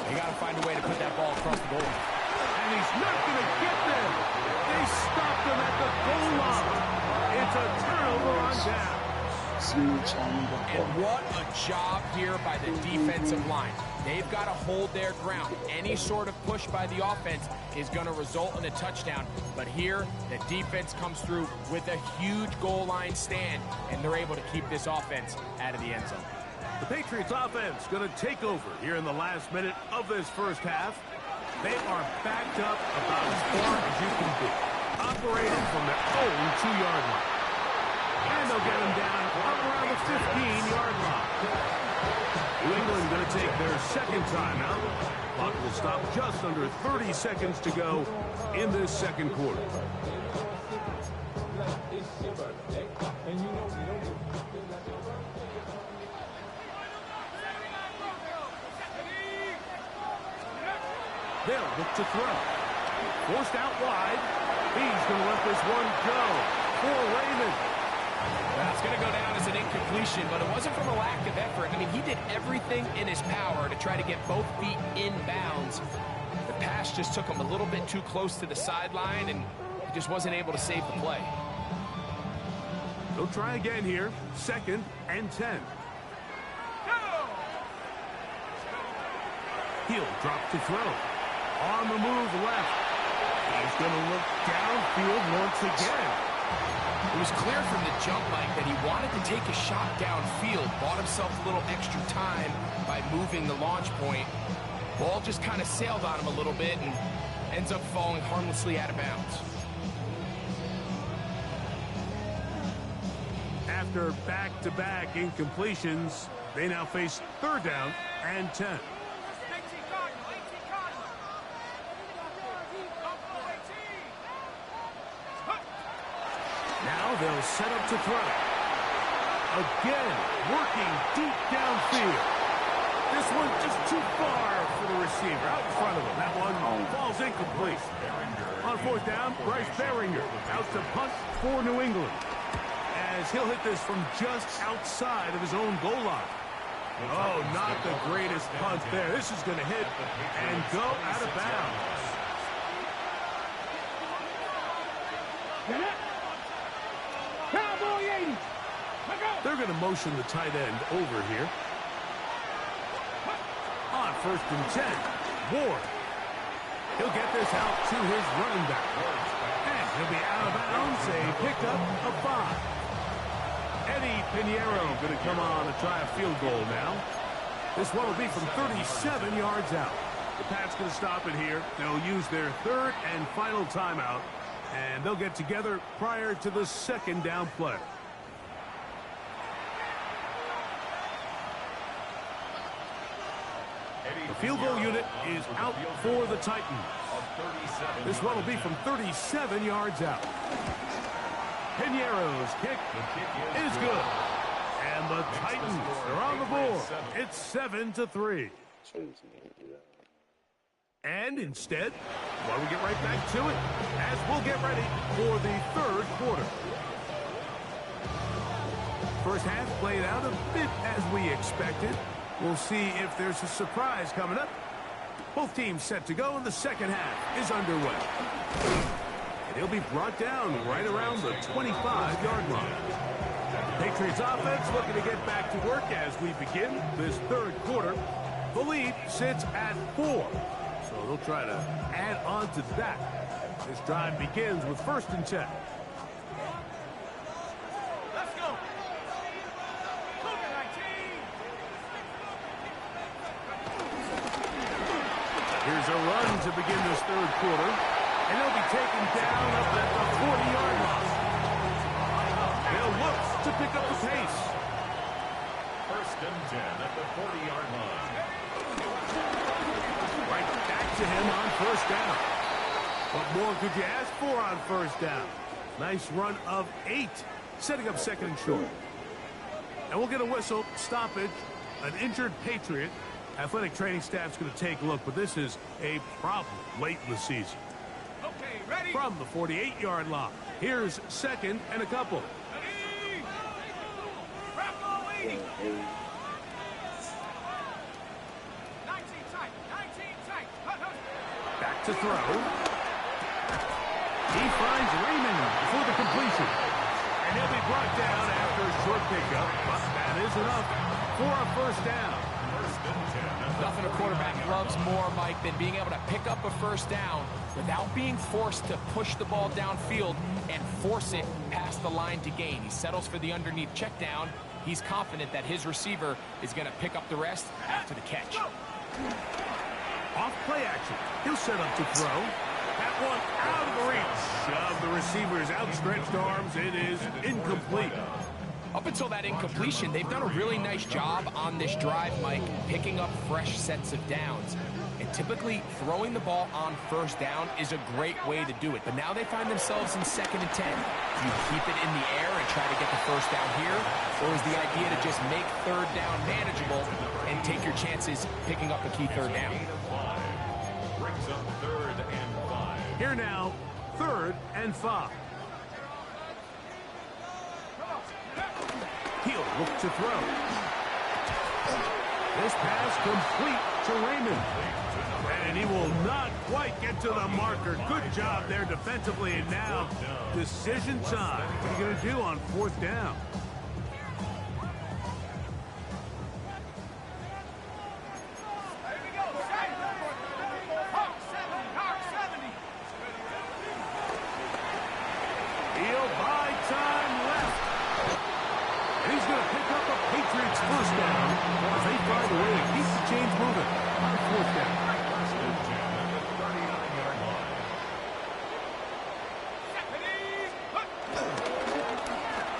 they got to find a way to put that ball across the goal line. And he's not going to get there. They stopped him at the goal line. It's a turnover on down. And what a job here by the defensive line. They've got to hold their ground. Any sort of push by the offense is going to result in a touchdown. But here, the defense comes through with a huge goal line stand, and they're able to keep this offense out of the end zone. The Patriots offense going to take over here in the last minute of this first half. They are backed up about as far as you can be, operating from their own 2-yard line. And they'll get him down up around the 15-yard line. New England going to take their second timeout. Clock will stop just under 30 seconds to go in this second quarter. They'll look to throw. Forced out wide. He's going to let this one go for Raymond. That's going to go down as an incompletion, but it wasn't from a lack of effort. I mean, he did everything in his power to try to get both feet in bounds. The pass just took him a little bit too close to the sideline, and he just wasn't able to save the play. They'll try again here. 2nd and 10. He'll drop to throw. On the move left. He's going to look downfield once again. It was clear from the jump, Mike, that he wanted to take a shot downfield, bought himself a little extra time by moving the launch point. Ball just kind of sailed on him a little bit and ends up falling harmlessly out of bounds. After back-to-back incompletions, they now face 3rd down and 10. Now they'll set up to throw. Again, working deep downfield. This one just too far for the receiver. Out in front of him. That one falls incomplete. On 4th down, Bryce Behringer out to punt for New England, as he'll hit this from just outside of his own goal line. Oh, not the greatest punt there. This is going to hit and go out of bounds. They're going to motion the tight end over here. On 1st and 10, Ward. He'll get this out to his running back. And he'll be out of bounds, a pickup of 5. Eddie Pinheiro going to come on and try a field goal now. This one will be from 37 yards out. The Pats going to stop it here. They'll use their 3rd and final timeout, and they'll get together prior to the 2nd down play. The field goal unit is out for the Titans. This one will be from 37 yards out. Pinheiro's kick is good. And the Titans are on the board. It's 7-3. And instead, why don't we get right back to it as we'll get ready for the 3rd quarter. First half played out a bit as we expected. We'll see if there's a surprise coming up. Both teams set to go, and the second half is underway. And he'll be brought down right around the 25-yard line. Patriots offense looking to get back to work as we begin this 3rd quarter. The lead sits at 4. So they'll try to add on to that. This drive begins with 1st and 10. Here's a run to begin this 3rd quarter. And they'll be taken down up at the 40-yard line. They'll look to pick up the pace. 1st and 10 at the 40-yard line. Right back to him on 1st down. What more could you ask for on 1st down? Nice run of 8, setting up 2nd and short. And we'll get a whistle, stoppage, an injured Patriot. Athletic training staff's going to take a look, but this is a problem late in the season. Okay, ready? From the 48-yard line, here's 2nd and a couple. Ready? Wrap all 80. 19 tight. 19 tight. Back to throw. He finds Raymond for the completion. And he'll be brought down after a short pickup, but that is enough for a 1st down. 1st and 10. Nothing a quarterback loves more, Mike, than being able to pick up a 1st down without being forced to push the ball downfield and force it past the line to gain. He settles for the underneath check down. He's confident that his receiver is going to pick up the rest after the catch. Off play action. He'll set up to throw. That one out of the reach of the receiver's outstretched arms. It is incomplete. Up until that incompletion, they've done a really nice job on this drive, Mike, picking up fresh sets of downs. And typically, throwing the ball on 1st down is a great way to do it. But now they find themselves in 2nd and 10. Do you keep it in the air and try to get the 1st down here? Or is the idea to just make 3rd down manageable and take your chances picking up a key 3rd down? Brings up 3rd and 5. Here now, 3rd and 5. He'll look to throw. This pass complete to Raymond. And he will not quite get to the marker. Good job there defensively. And now, decision time. What are you going to do on 4th down? Here we go. Set. Hawk 70. He'll buy time left. And he's going to pick up a Patriots 1st down as they find a way to keep the chains moving on 4th down. 1st and 10 at the 39-yard line.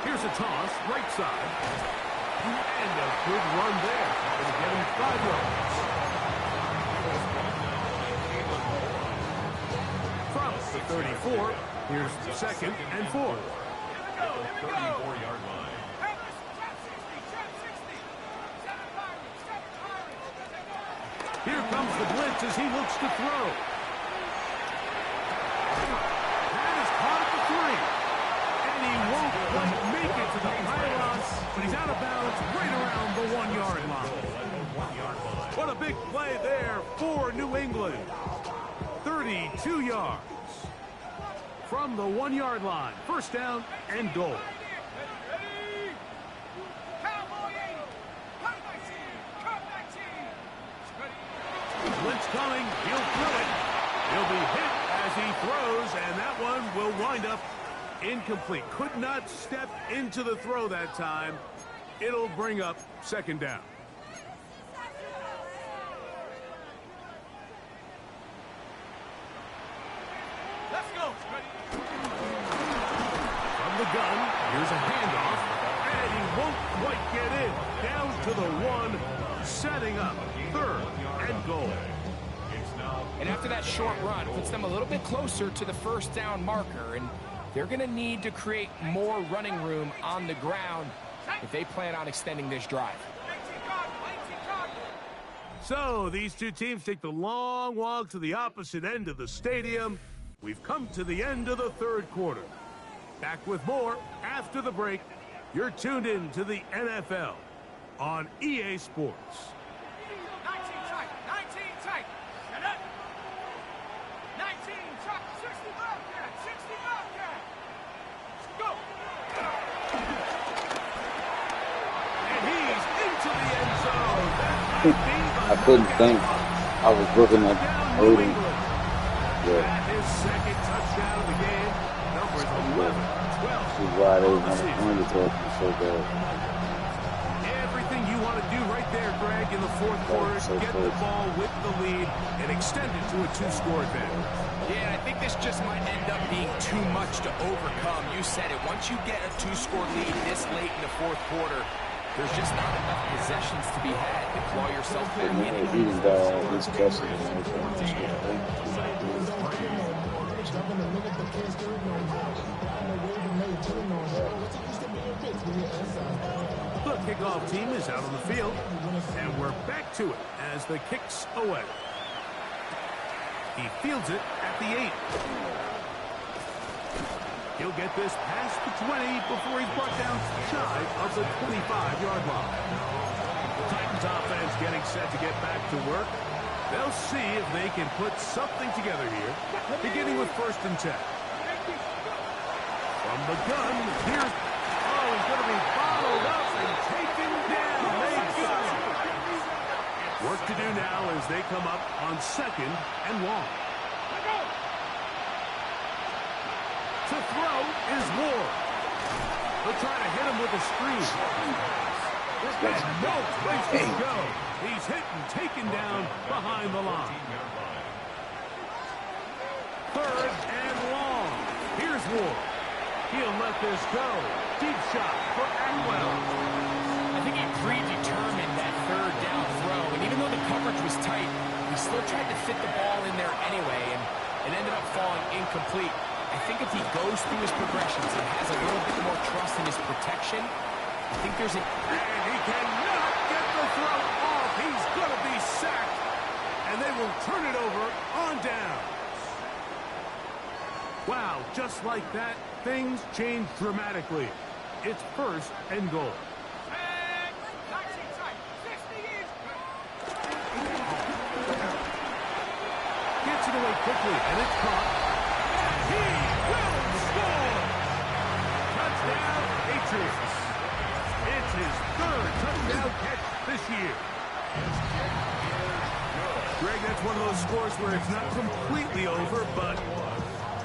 Here's a toss, right side. And a good run there. It'll get him 5 yards. From the 34, here's 2nd and 4. 34-yard line. Here comes the blitz as he looks to throw. That is caught at the 3. And he won't quite make it to the pylon, but he's out of bounds right around the 1-yard line. What a big play there for New England. 32 yards. From the 1-yard line, 1st down and goal. Blitz coming, he'll throw it. He'll be hit as he throws, and that one will wind up incomplete. Could not step into the throw that time. It'll bring up 2nd down. Let's go. From the gun, here's a handoff, and he won't quite get in. Down to the 1, setting up 3rd and goal. And after that short run, puts them a little bit closer to the 1st down marker, and they're going to need to create more running room on the ground if they plan on extending this drive. So these two teams take the long walk to the opposite end of the stadium. We've come to the end of the 3rd quarter. Back with more after the break. You're tuned in to the NFL on EA Sports. 19 tight. 19 tight. 19 tight. 60 Bobcat. 60 Bobcat. Go. And he's into the end zone. I couldn't think. I was looking at Odin. That is 2nd touchdown of the game. Numbers 11, 12. This is why they want to win the so bad. Everything you want to do right there, Greg. big in the fourth quarter, get the ball with the lead, and extend it to a 2-score advantage. Yeah, I think this just might end up being too much to overcome. You said it. Once you get a 2-score lead this late in the fourth quarter, there's just not enough possessions to be had to claw yourself back in it. The kickoff team is out on the field, and we're back to it as the kick's away. He fields it at the 8. He'll get this past the 20 before he's brought down shy of the 25-yard line. The Titans offense getting set to get back to work. They'll see if they can put something together here, beginning with 1st and 10. From the gun, here's... Oh, he's going to be followed up and taken down. They got him. Work to do now as they come up on 2nd and long. To throw is Ward. They'll try to hit him with a screen. And no place to go. He's hit and taken down behind the line. 3rd and long. Here's Ward. He'll let this go. Deep shot for Atwell. I think he predetermined that 3rd down throw, and even though the coverage was tight, he still tried to fit the ball in there anyway, and it ended up falling incomplete. I think if he goes through his progressions and has a little bit more trust in his protection, I think there's an... And he cannot get the throw off. He's going to be sacked, and they will turn it over on down. Wow, just like that, things change dramatically. It's 1st and goal. Gets it away quickly, and it's caught. And he will score! Touchdown, Patriots. It's his 3rd touchdown catch this year. Greg, that's one of those scores where it's not completely over, but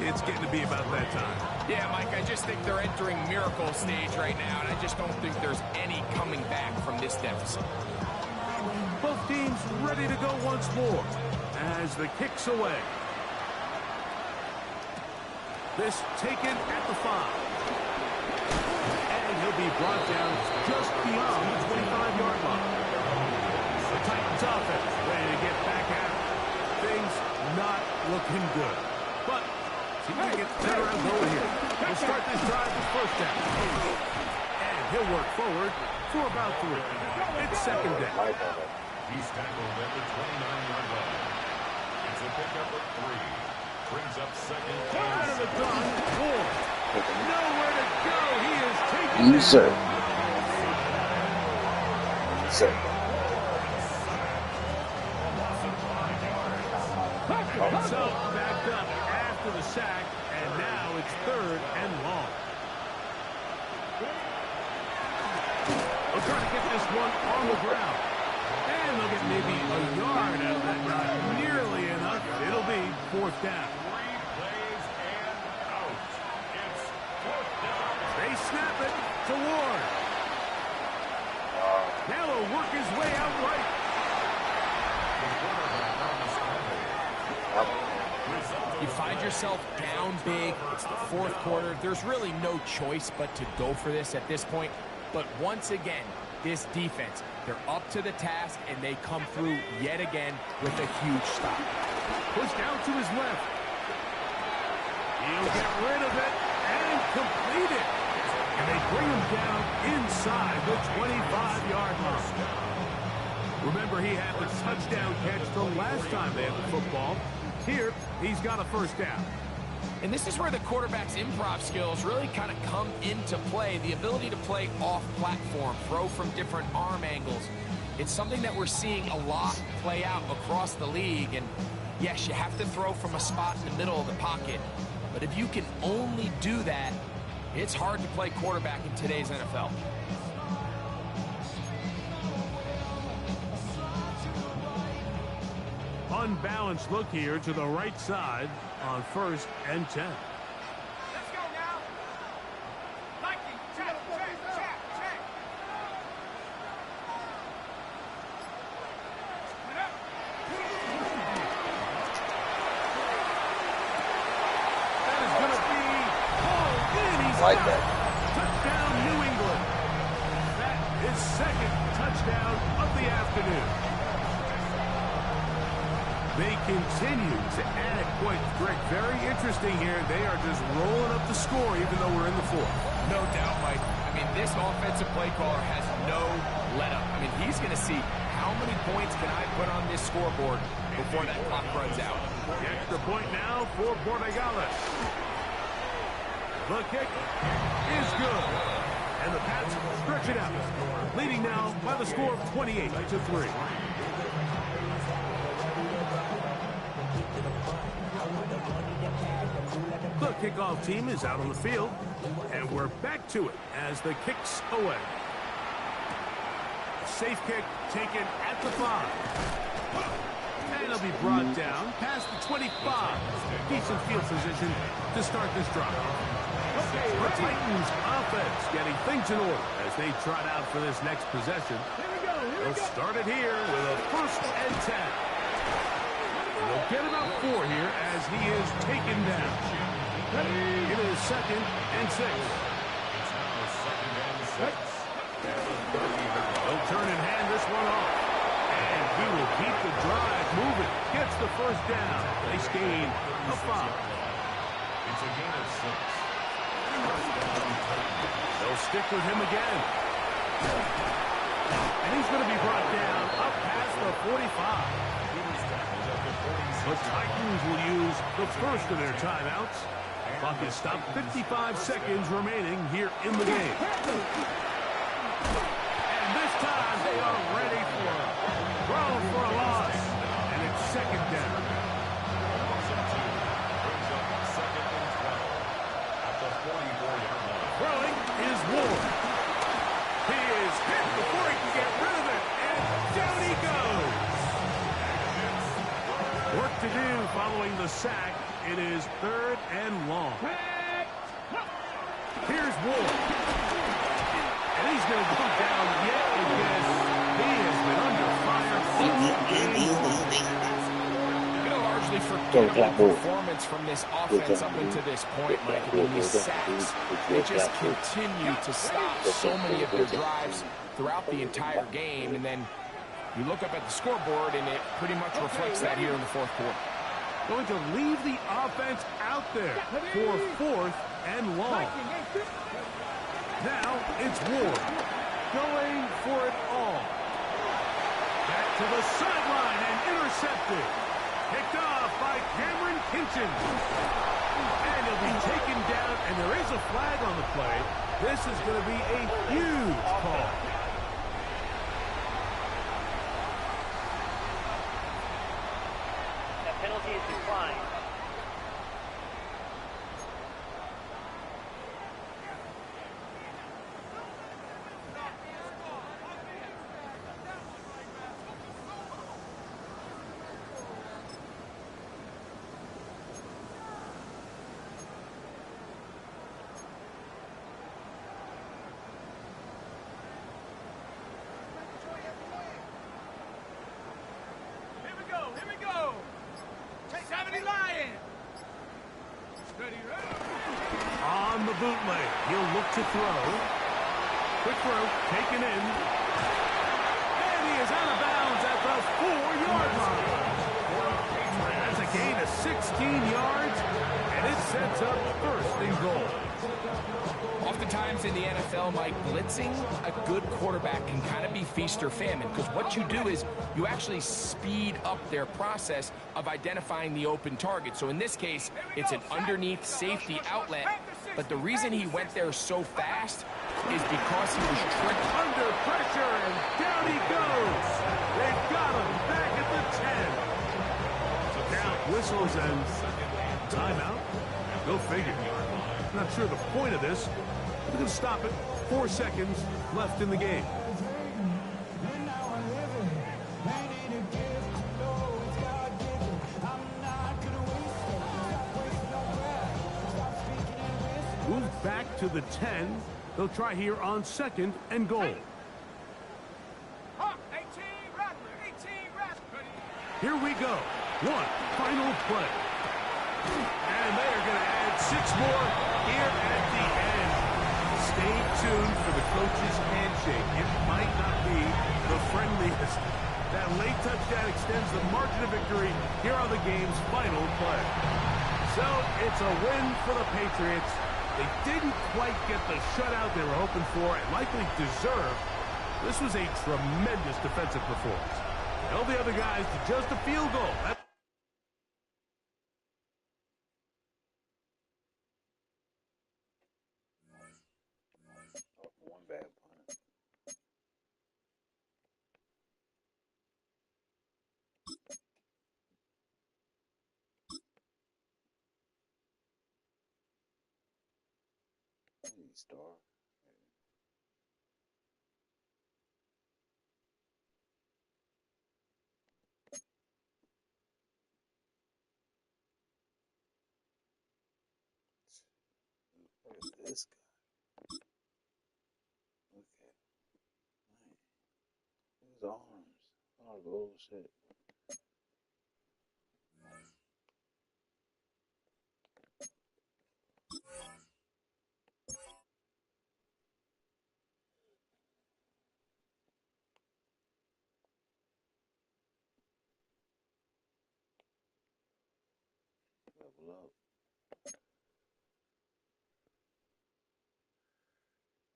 it's getting to be about that time. Yeah, Mike, I just think they're entering miracle stage right now, and I just don't think there's any coming back from this deficit. Both teams ready to go once more as the kick's away. This taken at the 5. And he'll be brought down just beyond the 25-yard line. The Titans offense ready to get back at it. Things not looking good. But see if he gets better out going here. He'll start this drive with 1st down. And he'll work forward for about 3. It's 2nd down. He's tackled at the 29-yard line. It's a pickup of 3. Brings up 2nd Out of the gun, Ward. Nowhere to go. He is taking Yes, sir. Sir. So backed up after the sack, and now it's 3rd and long. They'll try to get this one on the ground. And they'll get maybe a yard out of that. Not nearly enough. It'll be 4th down. 3 plays and out. It's 4th down. They snap it to Ward. Now he'll work his way out right. You find yourself down big. It's the 4th quarter. There's really no choice but to go for this at this point. But once again, this defense, they're up to the task, and they come through yet again with a huge stop. Pushed out to his left. He'll get rid of it and complete it. And they bring him down inside the 25-yard line. Remember, he had the touchdown catch the last time they had the football. Here, he's got a 1st down. And this is where the quarterback's improv skills really kind of come into play. The ability to play off-platform, throw from different arm angles. It's something that we're seeing a lot play out across the league. And yes, you have to throw from a spot in the middle of the pocket. But if you can only do that, it's hard to play quarterback in today's NFL. Unbalanced look here to the right side on 1st and 10. Let's go now. Mikey, check. like that. Touchdown, New England. That is second touchdown of the afternoon. They continue to add points. Greg, very interesting here. They are just rolling up the score even though we're in the fourth. No doubt, Mike. I mean, this offensive play caller has no let-up. I mean, he's going to see how many points can I put on this scoreboard before that clock runs out. The extra point now for Borregales. The kick is good. And the Pats stretch it out, leading now by the score of 28-3. The kickoff team is out on the field, and we're back to it as the kick's away. Safe kick taken at the 5. And it'll be brought down past the 25. Decent field position to start this drive. The Titans offense getting things in order as they trot out for this next possession. They'll start it here with a 1st and 10. And they'll get about 4 here as he is taken down. It is 2nd and 6. They'll turn and hand this one off. And he will keep the drive moving. Gets the 1st down. They gain a 5. It's a gain of 6. They'll stick with him again. And he's going to be brought down up past the 45. The Titans will use the 1st of their timeouts. Clock is stopped. 55 seconds remaining here in the game. And this time they are ready for it. Throw for a loss. And it's 2nd down. Throwing is Ward. He is hit before he can get rid of it. And down he goes. Work to do following the sack. It is 3rd and long. Here's Ward. And he's going to go down yet again. He has been under fire all game. I'm going to largely forget the performance from this offense up until this point, Mike. I mean, these sacks, they just continue to stop so many of their drives throughout the entire game. And then you look up at the scoreboard, and it pretty much reflects that here in the 4th quarter. Going to leave the offense out there for 4th and long. Now it's Ward going for it all. Back to the sideline and intercepted. Picked off by Cameron Kinchen. And he'll be taken down, and there is a flag on the play. This is going to be a huge call. That penalty is declined. On the bootleg, he'll look to throw. Quick throw, taken in. And he is out of bounds at the 4-yard line. That's a gain of 16 yards, and it sets up 1st and goal. Oftentimes in the NFL, Mike, blitzing a good quarterback can kind of be feast or famine, because what you do is you actually speed up their process of identifying the open target. So in this case, it's an underneath safety outlet, but the reason he went there so fast is because he was tricked. Under pressure, and down he goes. They've got him back at the 10. So count, whistles, and timeout. Go figure. Not sure the point of this. We're going to stop it. 4 seconds left in the game. Move back to the 10. They'll try here on 2nd and goal. 18, Here we go. One final play. And they are going to add 6 more here at the end. tuned for the coach's handshake. It might not be the friendliest. That late touchdown extends the margin of victory here on the game's final play. So it's a win for the Patriots. They didn't quite get the shutout they were hoping for and likely deserved. This was a tremendous defensive performance. Held the other guys to just a field goal. One bad punt. Star. Look at this guy. Look at man. His arms. Oh, bullshit. Level up.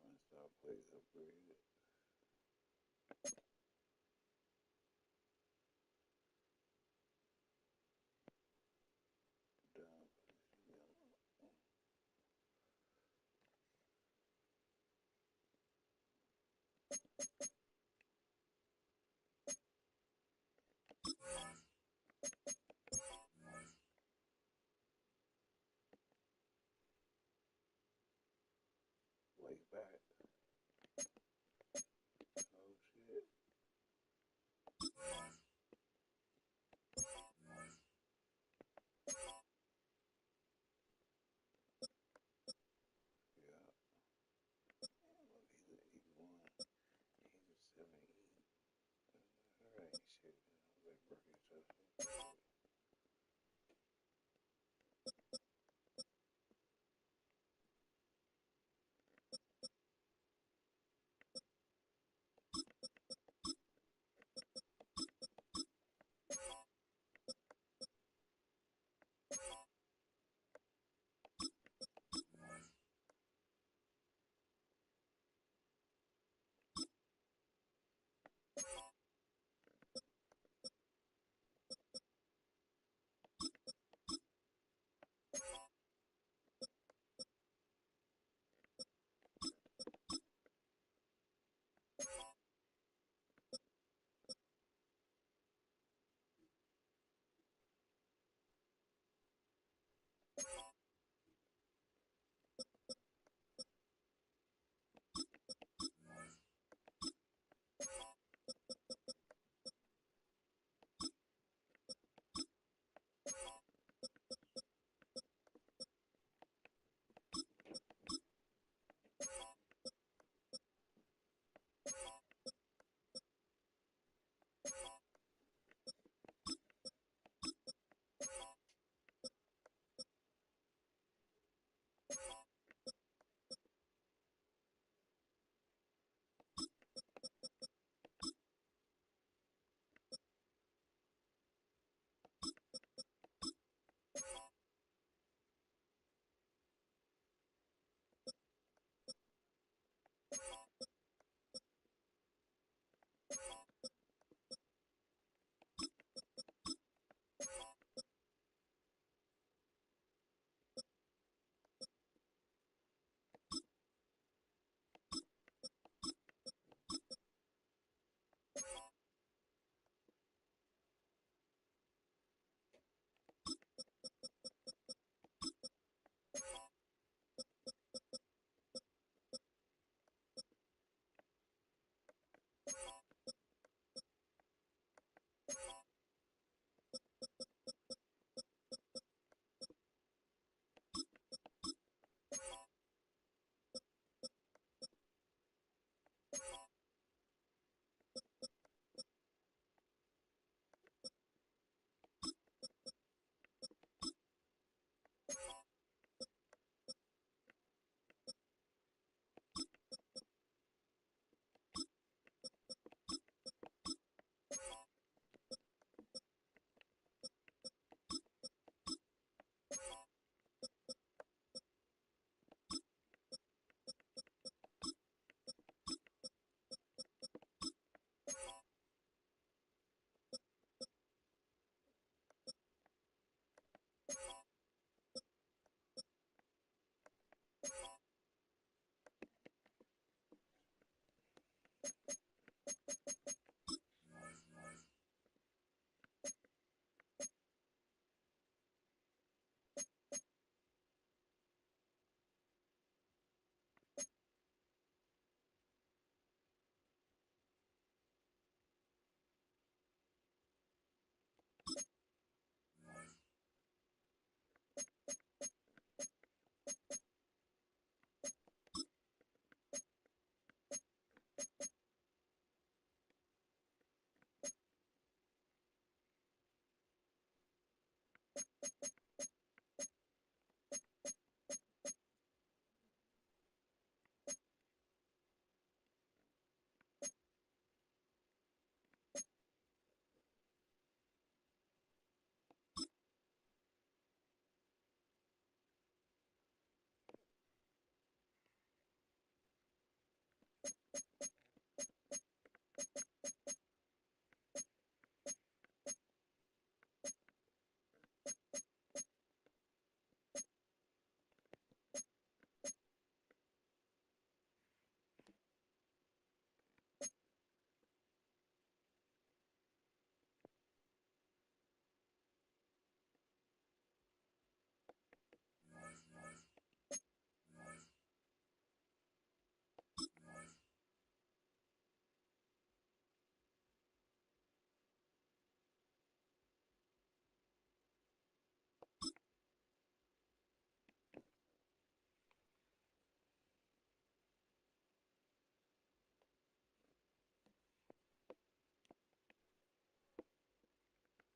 My star plays upgraded. Down. Way back. Oh shit. Yeah. Look, he's an 81. He's a 78. Alright, shit. Like Burger Justin.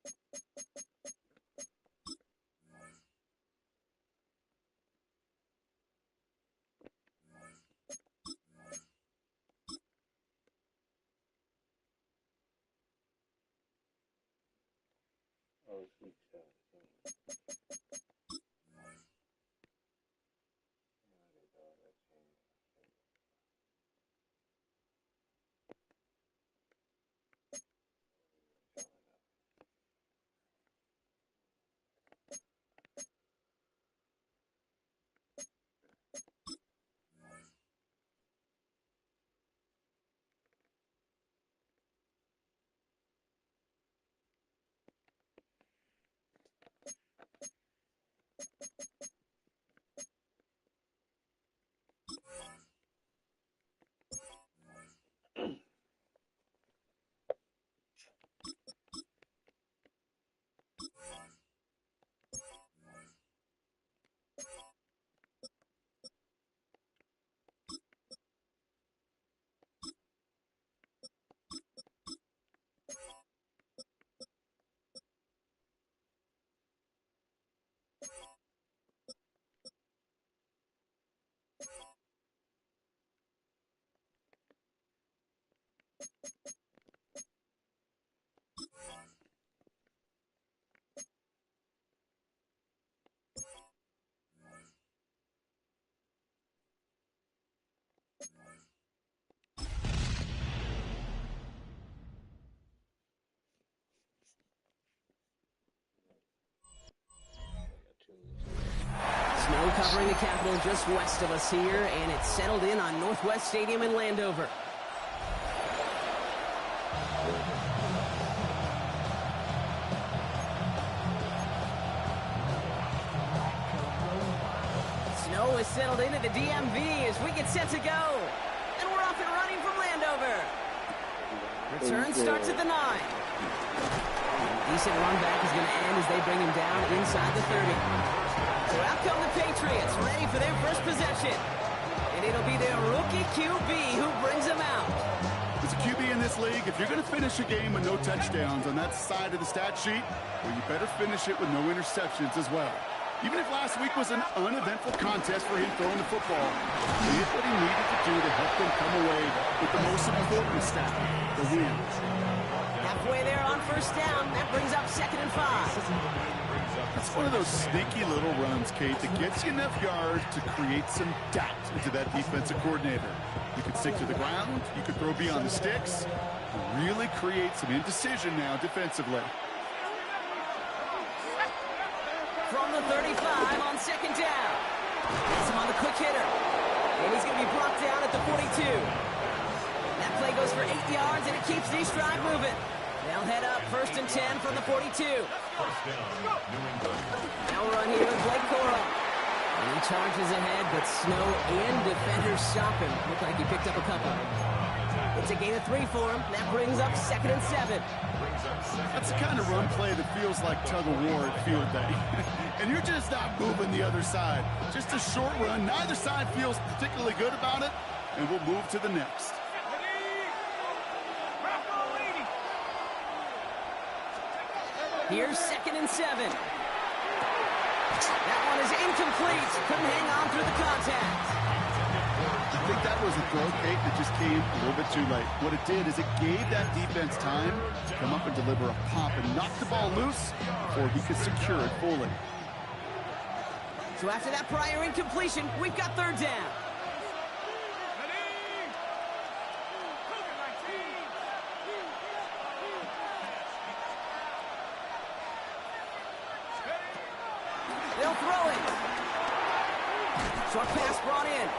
Oh, it's week 7. Snow covering the Capitol just west of us here, and it's settled in on Northwest Stadium in Landover. Snow is settled into the DMV as we get set to go. And we're off and running from Landover. Return starts at the 9. Decent run back is going to end as they bring him down inside the 30. So out come the Patriots, ready for their first possession. And it'll be their rookie QB who brings them out. As a QB in this league, if you're going to finish a game with no touchdowns on that side of the stat sheet, well, you better finish it with no interceptions as well. Even if last week was an uneventful contest for him throwing the football, he did what he needed to do to help them come away with the most important stat, the win. Halfway there on first down, that brings up 2nd and 5. It's one of those sneaky little runs, Kate, that gets you enough yards to create some doubt into that defensive coordinator. You could stick to the ground, you could throw beyond the sticks, really create some indecision now defensively. From the 35 on 2nd down. Gets him on the quick hitter. And he's going to be brought down at the 42. That play goes for 8 yards, and it keeps the drive moving. They'll head up 1st and 10 from the 42. Now run here with Blake Corum. And he charges ahead, but Snow and defenders stop him. Look like he picked up a couple. It's a gain of 3 for him. That brings up 2nd and 7. That's the kind of run play that feels like tug-of-war at field day. And you're just not moving the other side. Just a short run. Neither side feels particularly good about it, and we'll move to the next. Here's 2nd and 7. That one is incomplete. Couldn't hang on through the contact. I think that was a throw, Kate, that just came a little bit too late. What it did is it gave that defense time to come up and deliver a pop and knock the ball loose before he could secure it fully. So after that prior incompletion, we've got 3rd down. They'll throw it. Short pass brought in.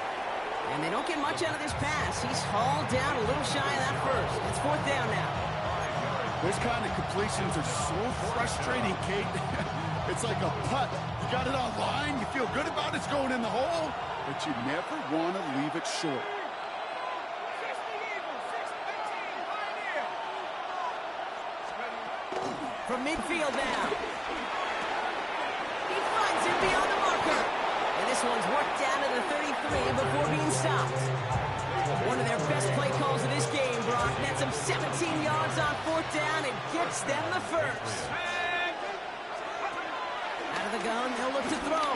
And they don't get much out of this pass. He's hauled down a little shy of that first. It's 4th down now. Those kind of completions are so frustrating, Kate. It's like a putt. You got it on line. You feel good about it's going in the hole, but you never want to leave it short. From midfield now. He finds him beyond the marker. And this one's worked down to the 33 before being stopped. One of their best play calls of this game, Brock. Nets them 17 yards on 4th down and gets them the first. the gun. They'll look to throw.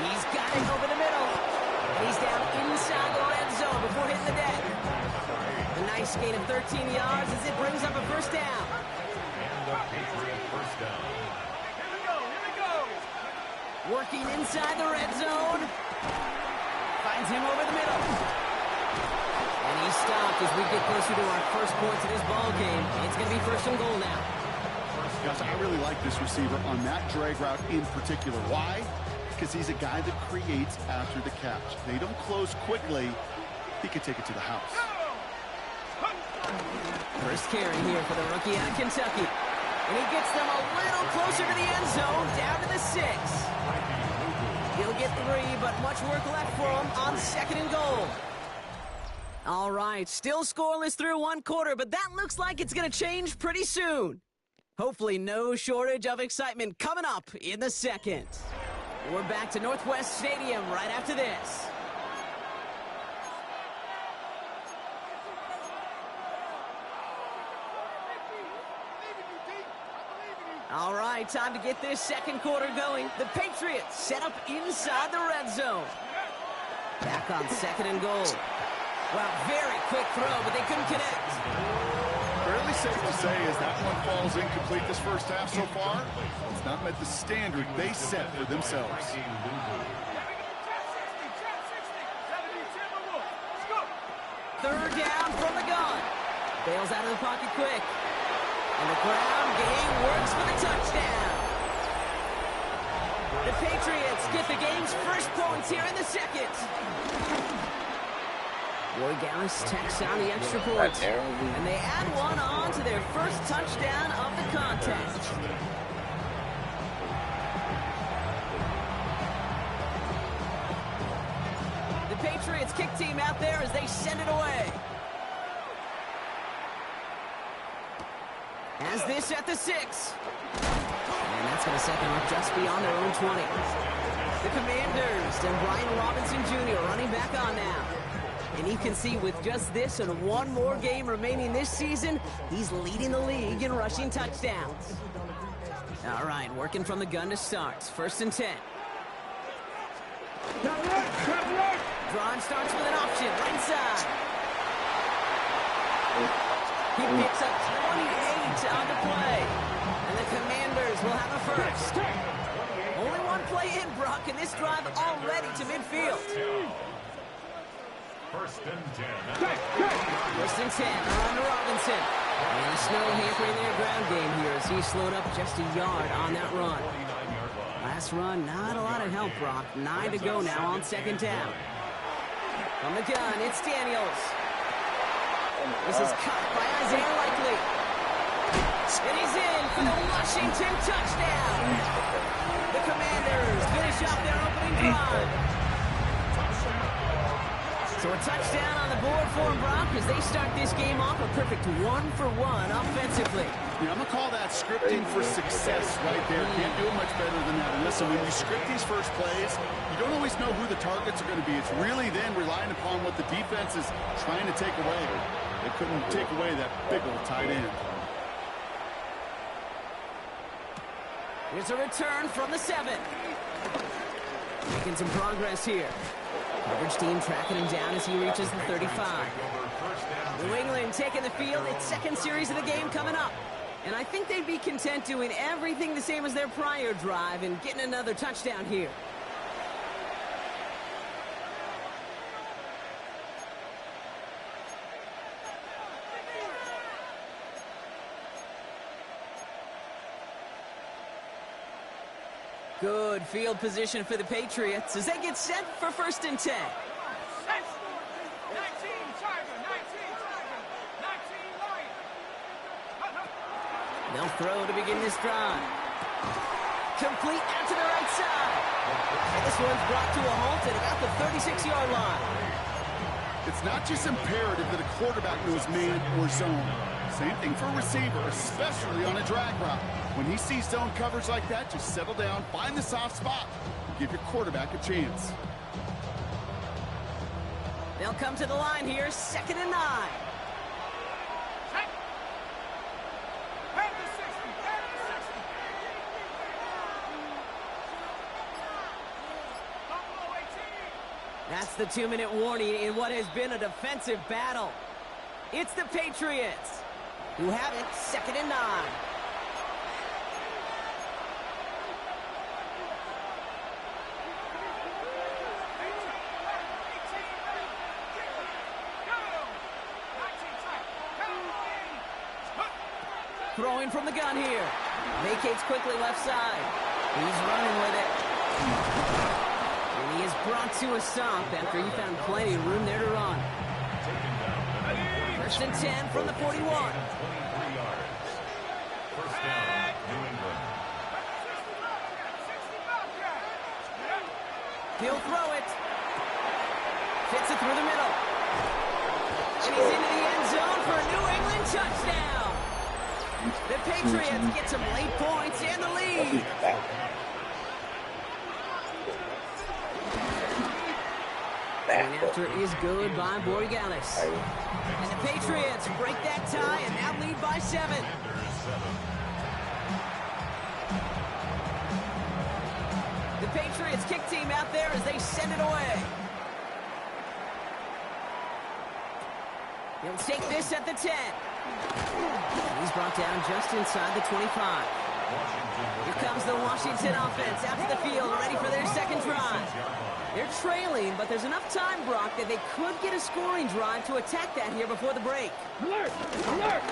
He's got it over the middle. And he's down inside the red zone before hitting the deck. A nice gain of 13 yards as it brings up a first down. And the Patriot first down. Here we go. Working inside the red zone. Finds him over the middle. And he's stopped as we get closer to our first points of this ball game. It's going to be first and goal now. Guys, I really like this receiver on that drag route in particular. Why? Because he's a guy that creates after the catch. They don't close quickly. He could take it to the house. First carry here for the rookie out of Kentucky. And he gets them a little closer to the end zone, down to the 6. He'll get 3, but much work left for him on second and goal. All right, still scoreless through one quarter, but that looks like it's going to change pretty soon. Hopefully no shortage of excitement coming up in the second. We're back to Northwest Stadium right after this. All right, time to get this second quarter going. The Patriots set up inside the red zone. Back on second and goal. Wow, very quick throw, but they couldn't connect. Fairly safe to say as that one falls incomplete this first half so far, it's not met the standard they set for themselves. Third down from the gun. Bails out of the pocket quick. And the ground game works for the touchdown. The Patriots get the game's first points here in the second. Roy Gallis tacks on the extra point. And they add one on to their first touchdown of the contest. The Patriots kick team out there as they send it away. Has this at the 6. And that's going to set them up just beyond their own 20. The Commanders and Brian Robinson Jr. running back on now. And you can see with just this and one more game remaining this season, he's leading the league in rushing touchdowns. All right, working from the gun to start. First and 10. Drawn starts with an option, right side. He picks up 28 on the play. And the Commanders will have a first. Only one play in, Brock, and this drive already to midfield. First and 10. First and 10 on to Robinson. And the snow hampering their ground game here as he slowed up just a yard on that run. Last run, not a lot of help, Brock. 9 to go now on second down. From the gun, it's Daniels. This is caught by Isaiah Likely. And he's in for the Washington touchdown. The Commanders finish off their opening drive. So a touchdown on the board for them, Brock, as they start this game off a perfect 1-for-1 offensively. Yeah, I'm going to call that scripting for success right there. Can't do it much better than that. And listen, when you script these first plays, you don't always know who the targets are going to be. It's really then relying upon what the defense is trying to take away. They couldn't take away that big old tight end. Here's a return from the 7. Making some progress here. Coverage team tracking him down as he reaches the 35. New England taking the field. Its second series of the game coming up. And I think they'd be content doing everything the same as their prior drive and getting another touchdown here. Good field position for the Patriots as they get set for first and 10. 19 Tiger, 19 Tiger, 19 Lion. They'll throw to begin this drive. Complete out to the right side. And this one's brought to a halt at about the 36-yard line. It's not just imperative that a quarterback knows man or zone. Same thing for a receiver, especially on a drag route. When he sees zone coverage like that, just settle down, find the soft spot, and give your quarterback a chance. They'll come to the line here, 2nd and 9. Set. Head to 60, head to 60. That's the 2-minute warning in what has been a defensive battle. It's the Patriots, who have it 2nd and 9. Throwing from the gun here. Vacates quickly left side. He's running with it. And he is brought to a stop after he found plenty of room there to run. 1st and 10 from the 41. 23 yards. First down, New England. He'll throw it. Fits it through the middle. And he's into the end zone for a New England touchdown. The Patriots get some late points and the lead. And after is good by Borregales. And the Patriots break that tie and now lead by 7. The Patriots kick team out there as they send it away. He'll take this at the 10. He's brought down just inside the 25. Here comes the Washington offense out to the field, ready for their second drive. They're trailing, but there's enough time, Brock, that they could get a scoring drive to attack that here before the break. Alert! Alert!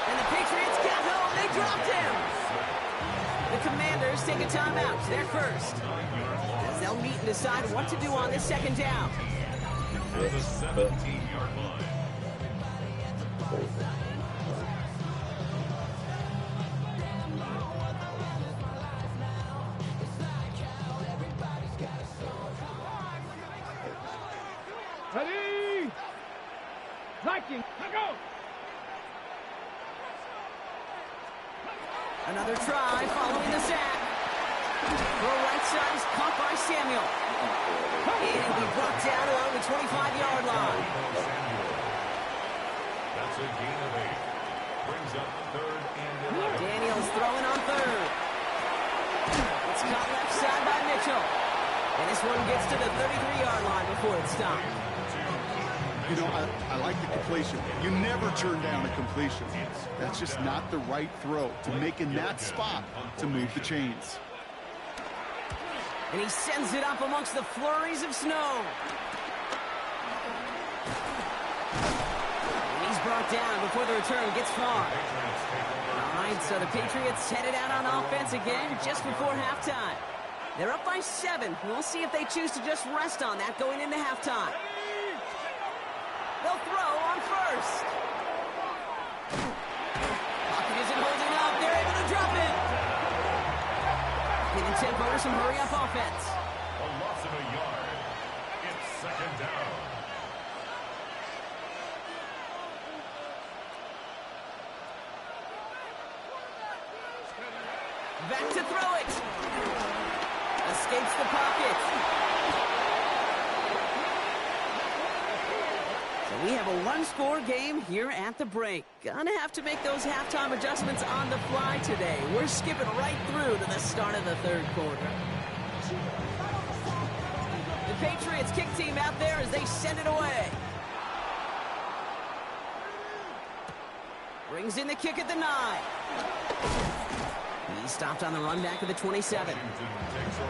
And the Patriots got home. They dropped him. The Commanders take a timeout. They're first, as they'll meet and decide what to do on this second down. At the 17-yard line. Ready! Liking! Let go! Another try following the sack. Throw right side is caught by Samuel. And he'll be brought down along the 25-yard line. That's a gain of 8. Brings up 3rd and 11. Daniels throwing on 3rd. It's caught left side by Mitchell. And this one gets to the 33-yard line before it's stopped. You know, I like the completion. You never turn down a completion. That's just not the right throw to make in that spot to move the chains. And he sends it up amongst the flurries of snow. And he's brought down before the return gets far. All right, so the Patriots headed out on offense again just before halftime. They're up by 7. We'll see if they choose to just rest on that going into halftime. They'll throw on first. Pocket isn't holding up. They're able to drop it. Giving tempo some hurry-up offense. A loss of a yard. It's 2nd down. Back to throw it. Escapes the pocket. So we have a one-score game here at the break. Gonna have to make those halftime adjustments on the fly today. We're skipping right through to the start of the 3rd quarter. The Patriots kick team out there as they send it away. Brings in the kick at the 9. He stopped on the run back of the 27.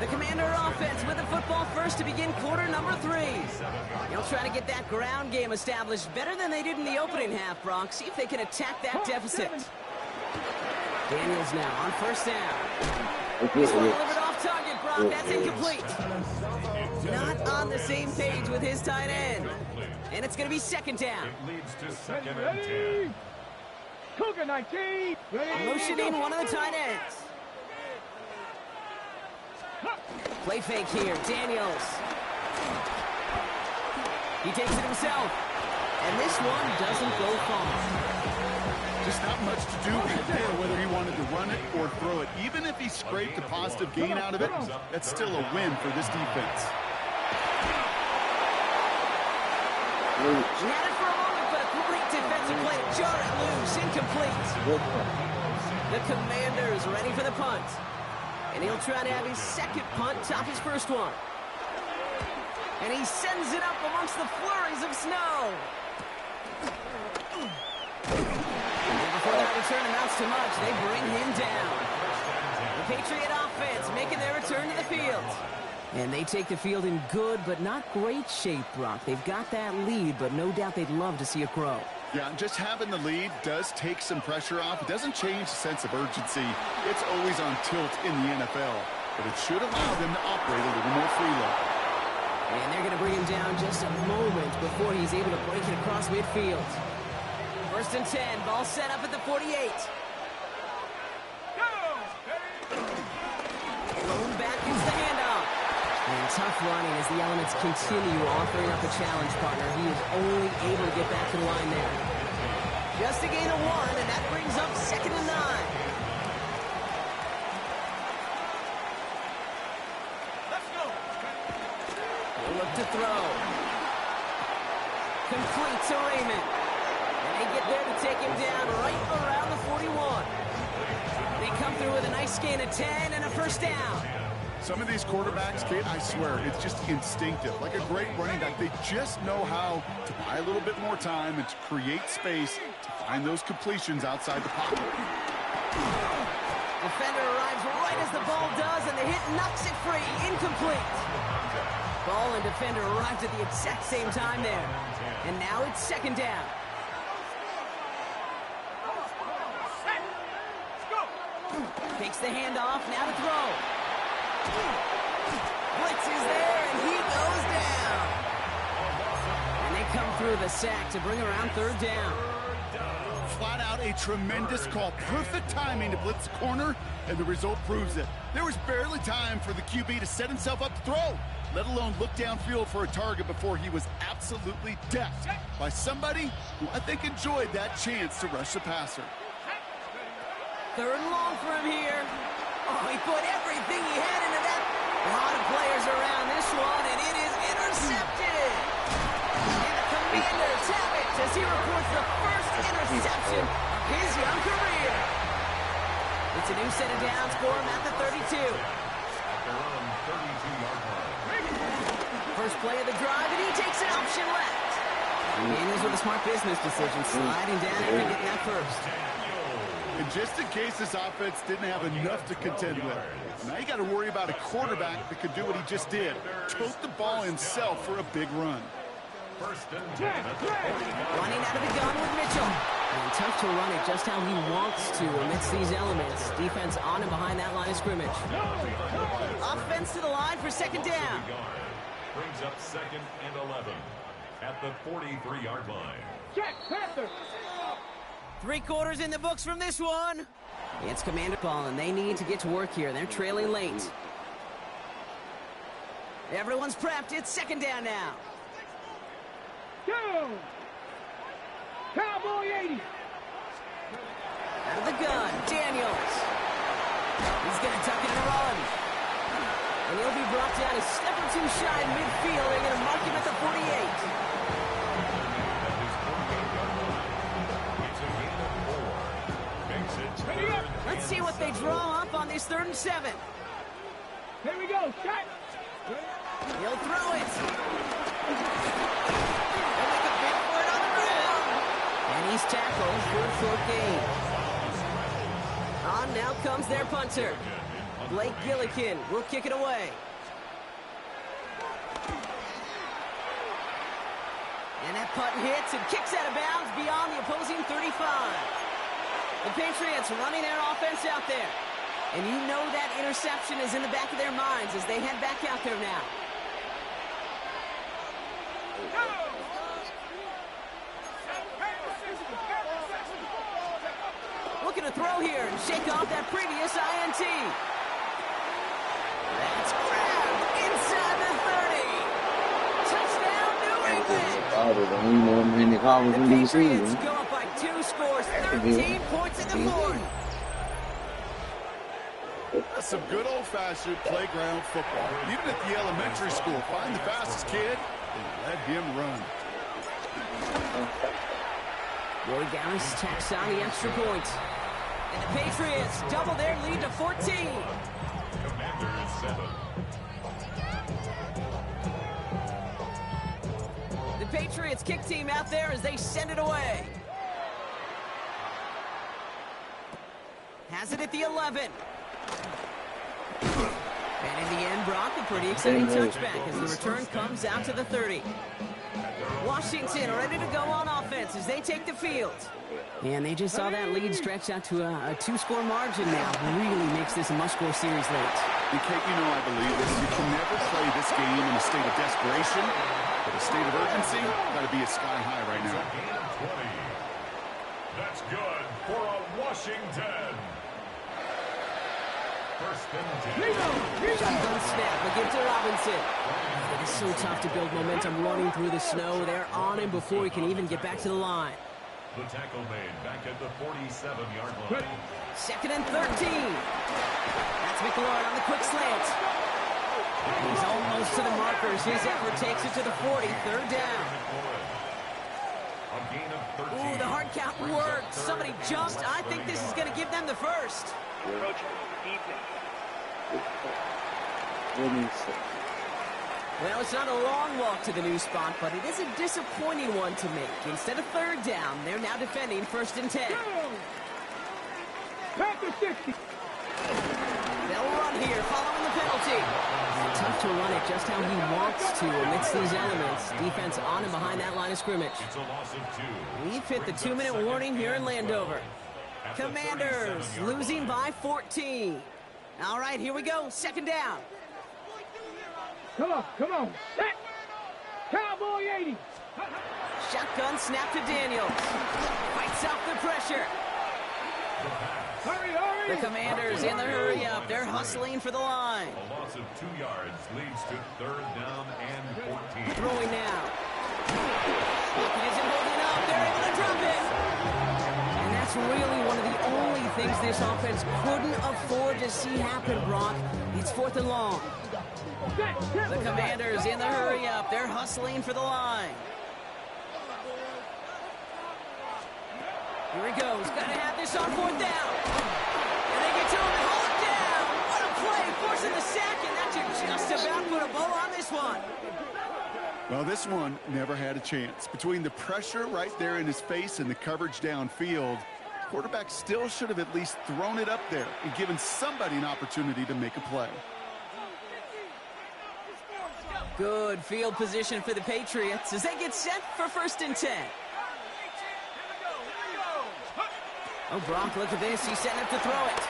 The Commander offense with the football first to begin quarter number 3. They'll try to get that ground game established better than they did in the opening half, Brock. See if they can attack that deficit. Daniels now on 1st down. This one delivered off target, Brock. That's incomplete. Not on the same page with his tight end. And it's going to be 2nd down. It leads to 2nd and 10. Cougar 19! Ready? Motioning one of the tight ends. Play fake here, Daniels. He takes it himself. And this one doesn't go far. Just not much to do right there, whether he wanted to run it or throw it. Even if he scraped a positive gain out of it, that's still a win for this defense. He had it for a moment, but a great defensive play to jar it loose. Incomplete. The Commanders ready for the punt. And he'll try to have his second punt top his first one. And he sends it up amongst the flurries of snow. And before that return amounts to much, they bring him down. The Patriot offense making their return to the field. And they take the field in good but not great shape, Brock. They've got that lead, but no doubt they'd love to see it grow. Yeah, just having the lead does take some pressure off. It doesn't change the sense of urgency. It's always on tilt in the NFL. But it should allow them to operate a little more freely. And they're going to bring him down just a moment before he's able to break it across midfield. 1st and 10, ball set up at the 48. Thrown back into the handoff. And tough running as the elements continue offering up a challenge partner. He is only able to get back to the line there. Just a gain of 1, and that brings up 2nd and 9. Let's go. He'll look to throw. Complete to Raymond. And they get there to take him down right around the 41. They come through with a nice gain of 10 and a 1st down. Some of these quarterbacks, Kate, I swear, it's just instinctive. Like a great running back, they just know how to buy a little bit more time and to create space to find those completions outside the pocket. Defender arrives right as the ball does, and the hit knocks it free. Incomplete. Ball and defender arrived at the exact same time there. And now it's 2nd down. Takes the handoff, now to throw. Blitz is there, and he goes down. And they come through the sack to bring around 3rd down. Flat out a tremendous call. Perfect timing to blitz the corner, and the result proves it. There was barely time for the QB to set himself up to throw, let alone look downfield for a target before he was absolutely decked by somebody who I think enjoyed that chance to rush the passer. 3rd and long for him here. Oh, he put everything he had into that. A lot of players around this one, and it is intercepted. And the Commanders have it as he reports the first interception of his young career. It's a new set of downs for him at the 32. First play of the drive, and he takes an option left. And this was a smart business decision, sliding down and getting that first. And just in case this offense didn't have enough to contend with, now you got to worry about a quarterback that could do what he just did. Tote the ball himself for a big run. 1st and 10 at the 40. Running out of the gun with Mitchell. And tough to run it just how he wants to amidst these elements. Defense on and behind that line of scrimmage. Offense to the line for 2nd down. Brings up 2nd and 11 at the 43-yard line. Check, Panther. 3 quarters in the books from this one. It's Commander ball, and they need to get to work here. They're trailing late. Everyone's prepped. It's 2nd down now. Go. Cowboy 80. Out of the gun, Daniels. He's going to tuck it and run. And he'll be brought down a step or 2 shy in midfield. They're going to mark him at the 48. Let's see what they draw up on this 3rd and 7. Here we go, shot. He'll throw it. They'll make a big for it on the ground. And he's tackled for a 4th gain. On now comes their punter. Blake Gillikin will kick it away. And that punt hits and kicks out of bounds beyond the opposing 35. The Patriots running their offense out there. And you know that interception is in the back of their minds as they head back out there now. Looking to throw here and shake off that previous INT. That's grabbed inside the 30. Touchdown, New England. The Patriots go up by 2 scores, 13 points in the 4th. That's some good old-fashioned playground football. Even at the elementary school, find the fastest kid and let him run. Roy Garris tacks on the extra point. And the Patriots double their lead to 14. Commanders 7. The Patriots kick team out there as they send it away. Has it at the 11. And in the end, Brock, a pretty exciting touchback as the return comes out to the 30. Washington ready to go on offense as they take the field. And they just saw that lead stretch out to a two-score margin now. Really makes this a must-score series late. And Kate, you know I believe this. You can never play this game in a state of desperation, but a state of urgency got to be a sky high right now. Gain of 20. That's good for a Washington. First and 10. Shotgun snap, a give to Robinson. It is so tough to build momentum running through the snow. They're on him before he can even get back to the line. The tackle made back at the 47-yard line. Second and 13. That's McLaurin on the quick slant. He's almost to the markers. His effort takes it to the 40. Third down. A gain of 13. Ooh, the hard count worked. Somebody jumped. I think this is going to give them the first. Well, it's not a long walk to the new spot, but it is a disappointing one to make. Instead of third down, they're now defending first and 10. They'll run here following the penalty. And tough to run it just how he wants to amidst these elements. Defense on and behind that line of scrimmage. It's a loss of 2. We've hit the 2-minute warning here in Landover. Commanders losing by 14. All right, here we go. Second down. Come on. Set. Cowboy 80. Shotgun snap to Daniels. Fights off the pressure. Hurry. The Commanders in the hurry-up. They're hustling for the line. A loss of 2 yards leads to third down and 14. Throwing now. He isn't holding up. They're able to drop it. And that's really one of the only things this offense couldn't afford to see happen, Brock. It's fourth and long. The Commanders in the hurry-up. They're hustling for the line. Here he goes. Got to have this on fourth down. And they get to him and haul it down. What a play. Forcing the sack, and that should just about put a bow on this one. Well, this one never had a chance. Between the pressure right there in his face and the coverage downfield, quarterback still should have at least thrown it up there and given somebody an opportunity to make a play. Good field position for the Patriots as they get set for first and 10. Oh, Brock, look at this. He's setting up to throw it.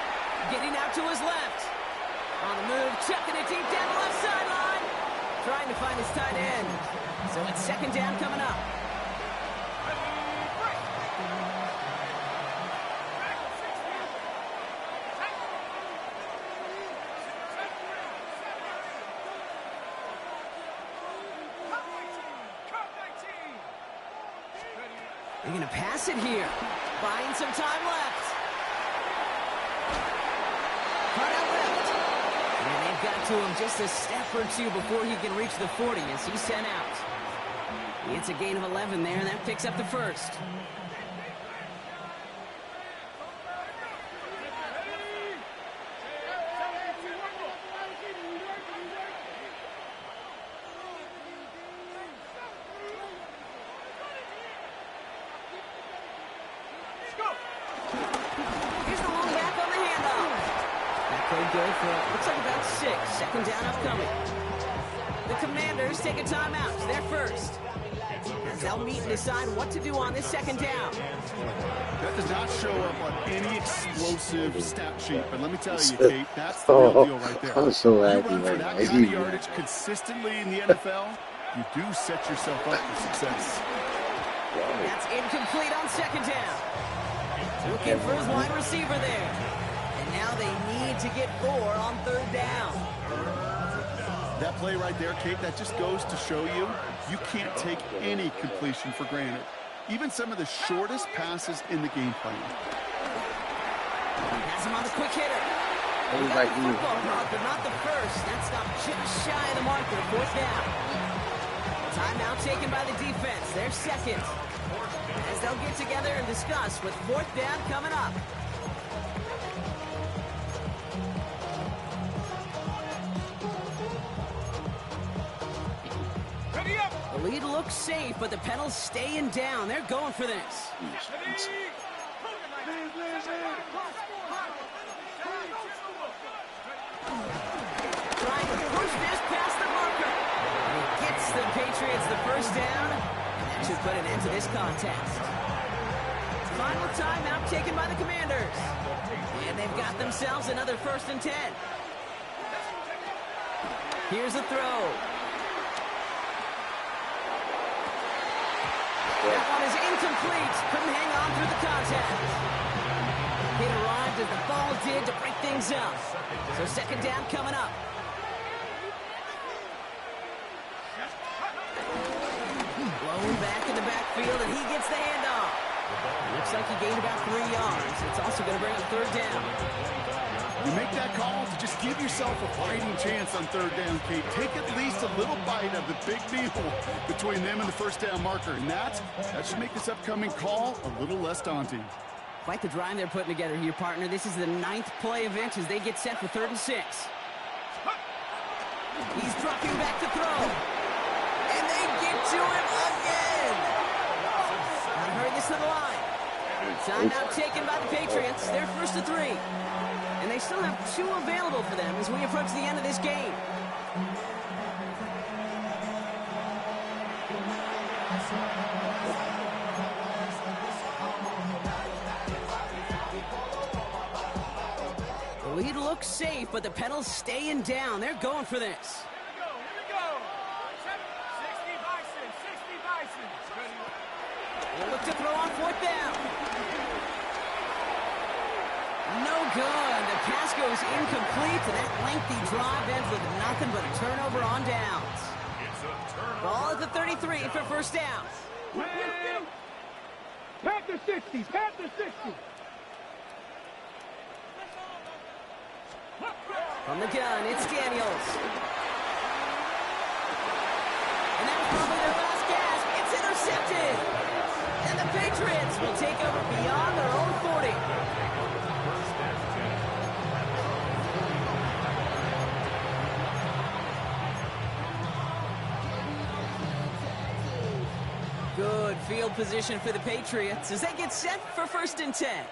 Getting out to his left. On the move, chucking it deep down the left sideline. Trying to find his tight end. So it's second down coming up. They're going to pass it here. Buying some time left. Cut out left. And they've got to him just a step or two before he can reach the 40 as he's sent out. It's a gain of 11 there, and that picks up the first. Good for, looks like about 6. Second down upcoming. The Commanders take a timeout. They're first. As they'll meet and decide what to do on this second down. That does not show up on any explosive stat sheet, but let me tell you, Kate, that's the real deal right there. I'm so happy you run for right that now. kind of yardage consistently in the NFL, you do set yourself up for success. That's incomplete on second down. Looking for his wide receiver there. Now they need to get 4 on third down. That play right there, Kate, that just goes to show you can't take any completion for granted. Even some of the shortest passes in the game plan. Has him on the quick hitter. Everybody Football block, but not the first. That's not just shy of the marker. Fourth down. Timeout taken by the defense. They're second. As they'll get together and discuss with fourth down coming up. The lead looks safe, but the pedal's staying down. They're going for this. Trying to push this past the marker. He gets the Patriots the first down, and that should put an end to this contest. Final timeout taken by the Commanders. And they've got themselves another 1st and 10. Here's a throw. That one is incomplete. Couldn't hang on through the contact. It arrived as the ball did to break things up. So 2nd down coming up. Blown back in the backfield, and he gets the handoff. Looks like he gained about 3 yards. It's also going to bring up 3rd down. You make that call to just give yourself a fighting chance on 3rd down, Kate. Take at least a little bite of the big deal between them and the 1st down marker. And that should make this upcoming call a little less daunting. Quite the drive they're putting together here, partner. This is the 9th play of it as they get set for 3rd and 6. He's dropping back to throw. And they get to him again. I heard this to the line. Timeout taken by the Patriots. They're 1st and 3. And they still have 2 available for them as we approach the end of this game. The lead looks safe, but the pedal's staying down. They're going for this. Here we go. 60 Bison, 60 Bison. They'll look to throw on 4th down. No good. The pass goes incomplete, and that lengthy drive ends with nothing but a turnover on downs. It's a turnover. Ball at the 33 for 1st down. Panther 60, Panther 60. From the gun, it's Daniels. And that's probably their last gasp. It's intercepted. And the Patriots will take over beyond their own 40. Good field position for the Patriots as they get set for 1st and 10.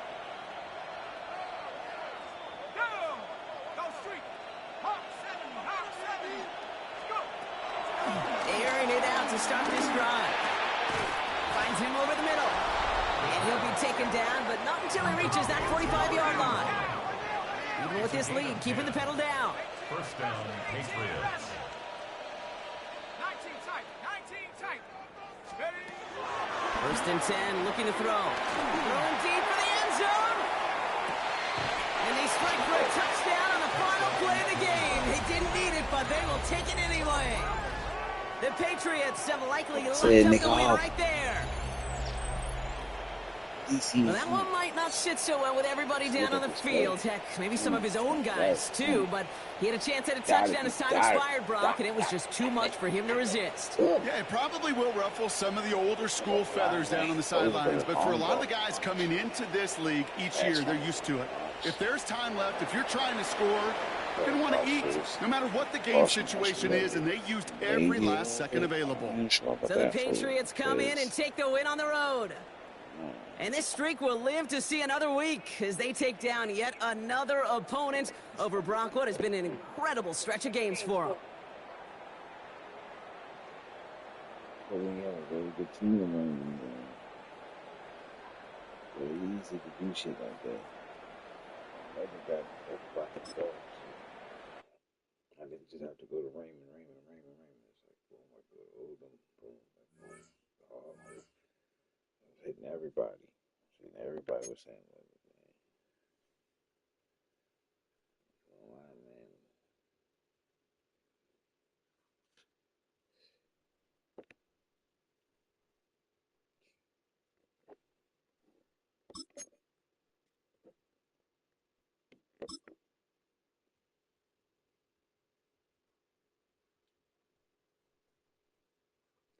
Airing it out to start this drive. Finds him over the middle. And he'll be taken down, but not until he reaches that 45-yard line. Even with this lead, keeping the pedal down. 1st down, Patriots. 19 tight, 19 tight. Ready? 1st and 10, looking to throw. Throwing deep for the end zone. And they strike for a touchdown on the final play of the game. They didn't need it, but they will take it anyway. The Patriots have likely locked up the win right there. Well, that one might not sit so well with everybody down on the field. Heck, maybe some of his own guys, too. But he had a chance at a touchdown as time expired, Brock, and it was just too much for him to resist. Yeah, it probably will ruffle some of the older school feathers down on the sidelines. But for a lot of the guys coming into this league each year, they're used to it. If there's time left, if you're trying to score, you're going to want to eat, no matter what the game situation is, and they used every last second available. So the Patriots come in and take the win on the road. And this streak will live to see another week as they take down yet another opponent over Brock. What has been an incredible stretch of games for them. But we have a very good team around them. Very easy to do shit like that. Everybody goes. I didn't just have to go to Raymond. It's like, boom, I go to Odom, boom, boom. Oh, I was hitting everybody. Everybody was saying, man. Oh, man.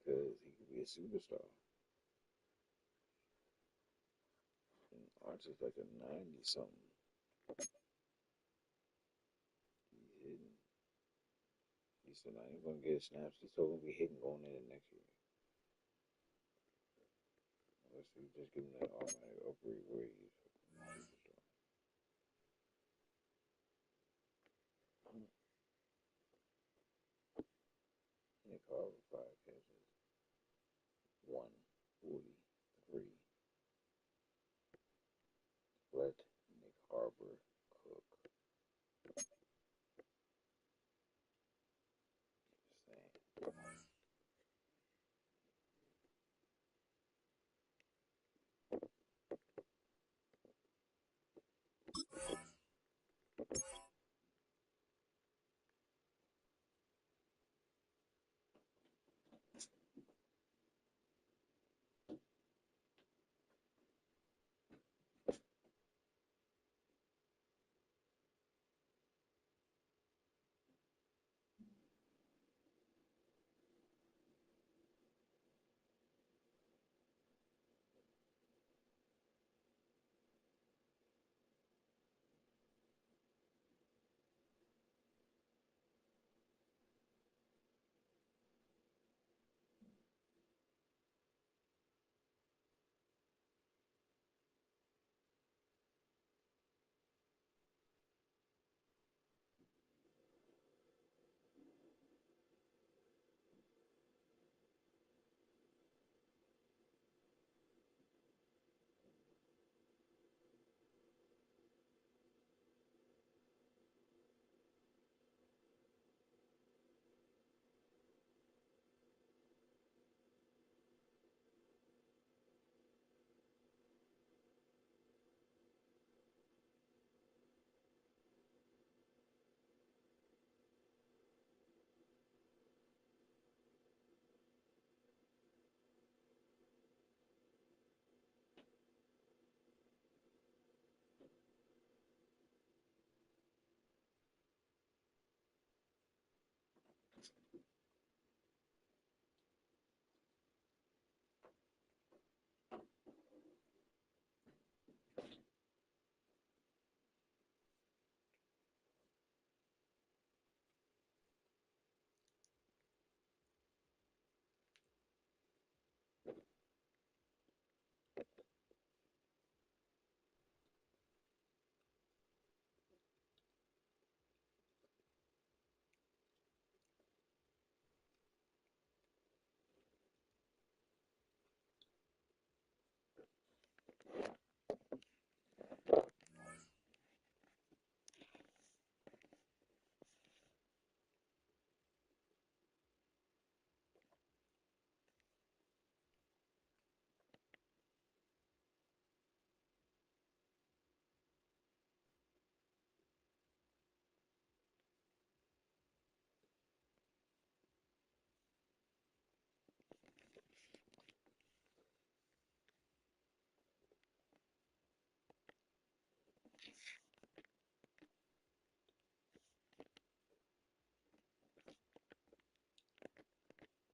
Because he could be a superstar. Archer's like a 90-something. He's hitting. He said, I ain't going to get snaps. He's still going to be hitting going into next year. So you just give him that automatic upgrade where he's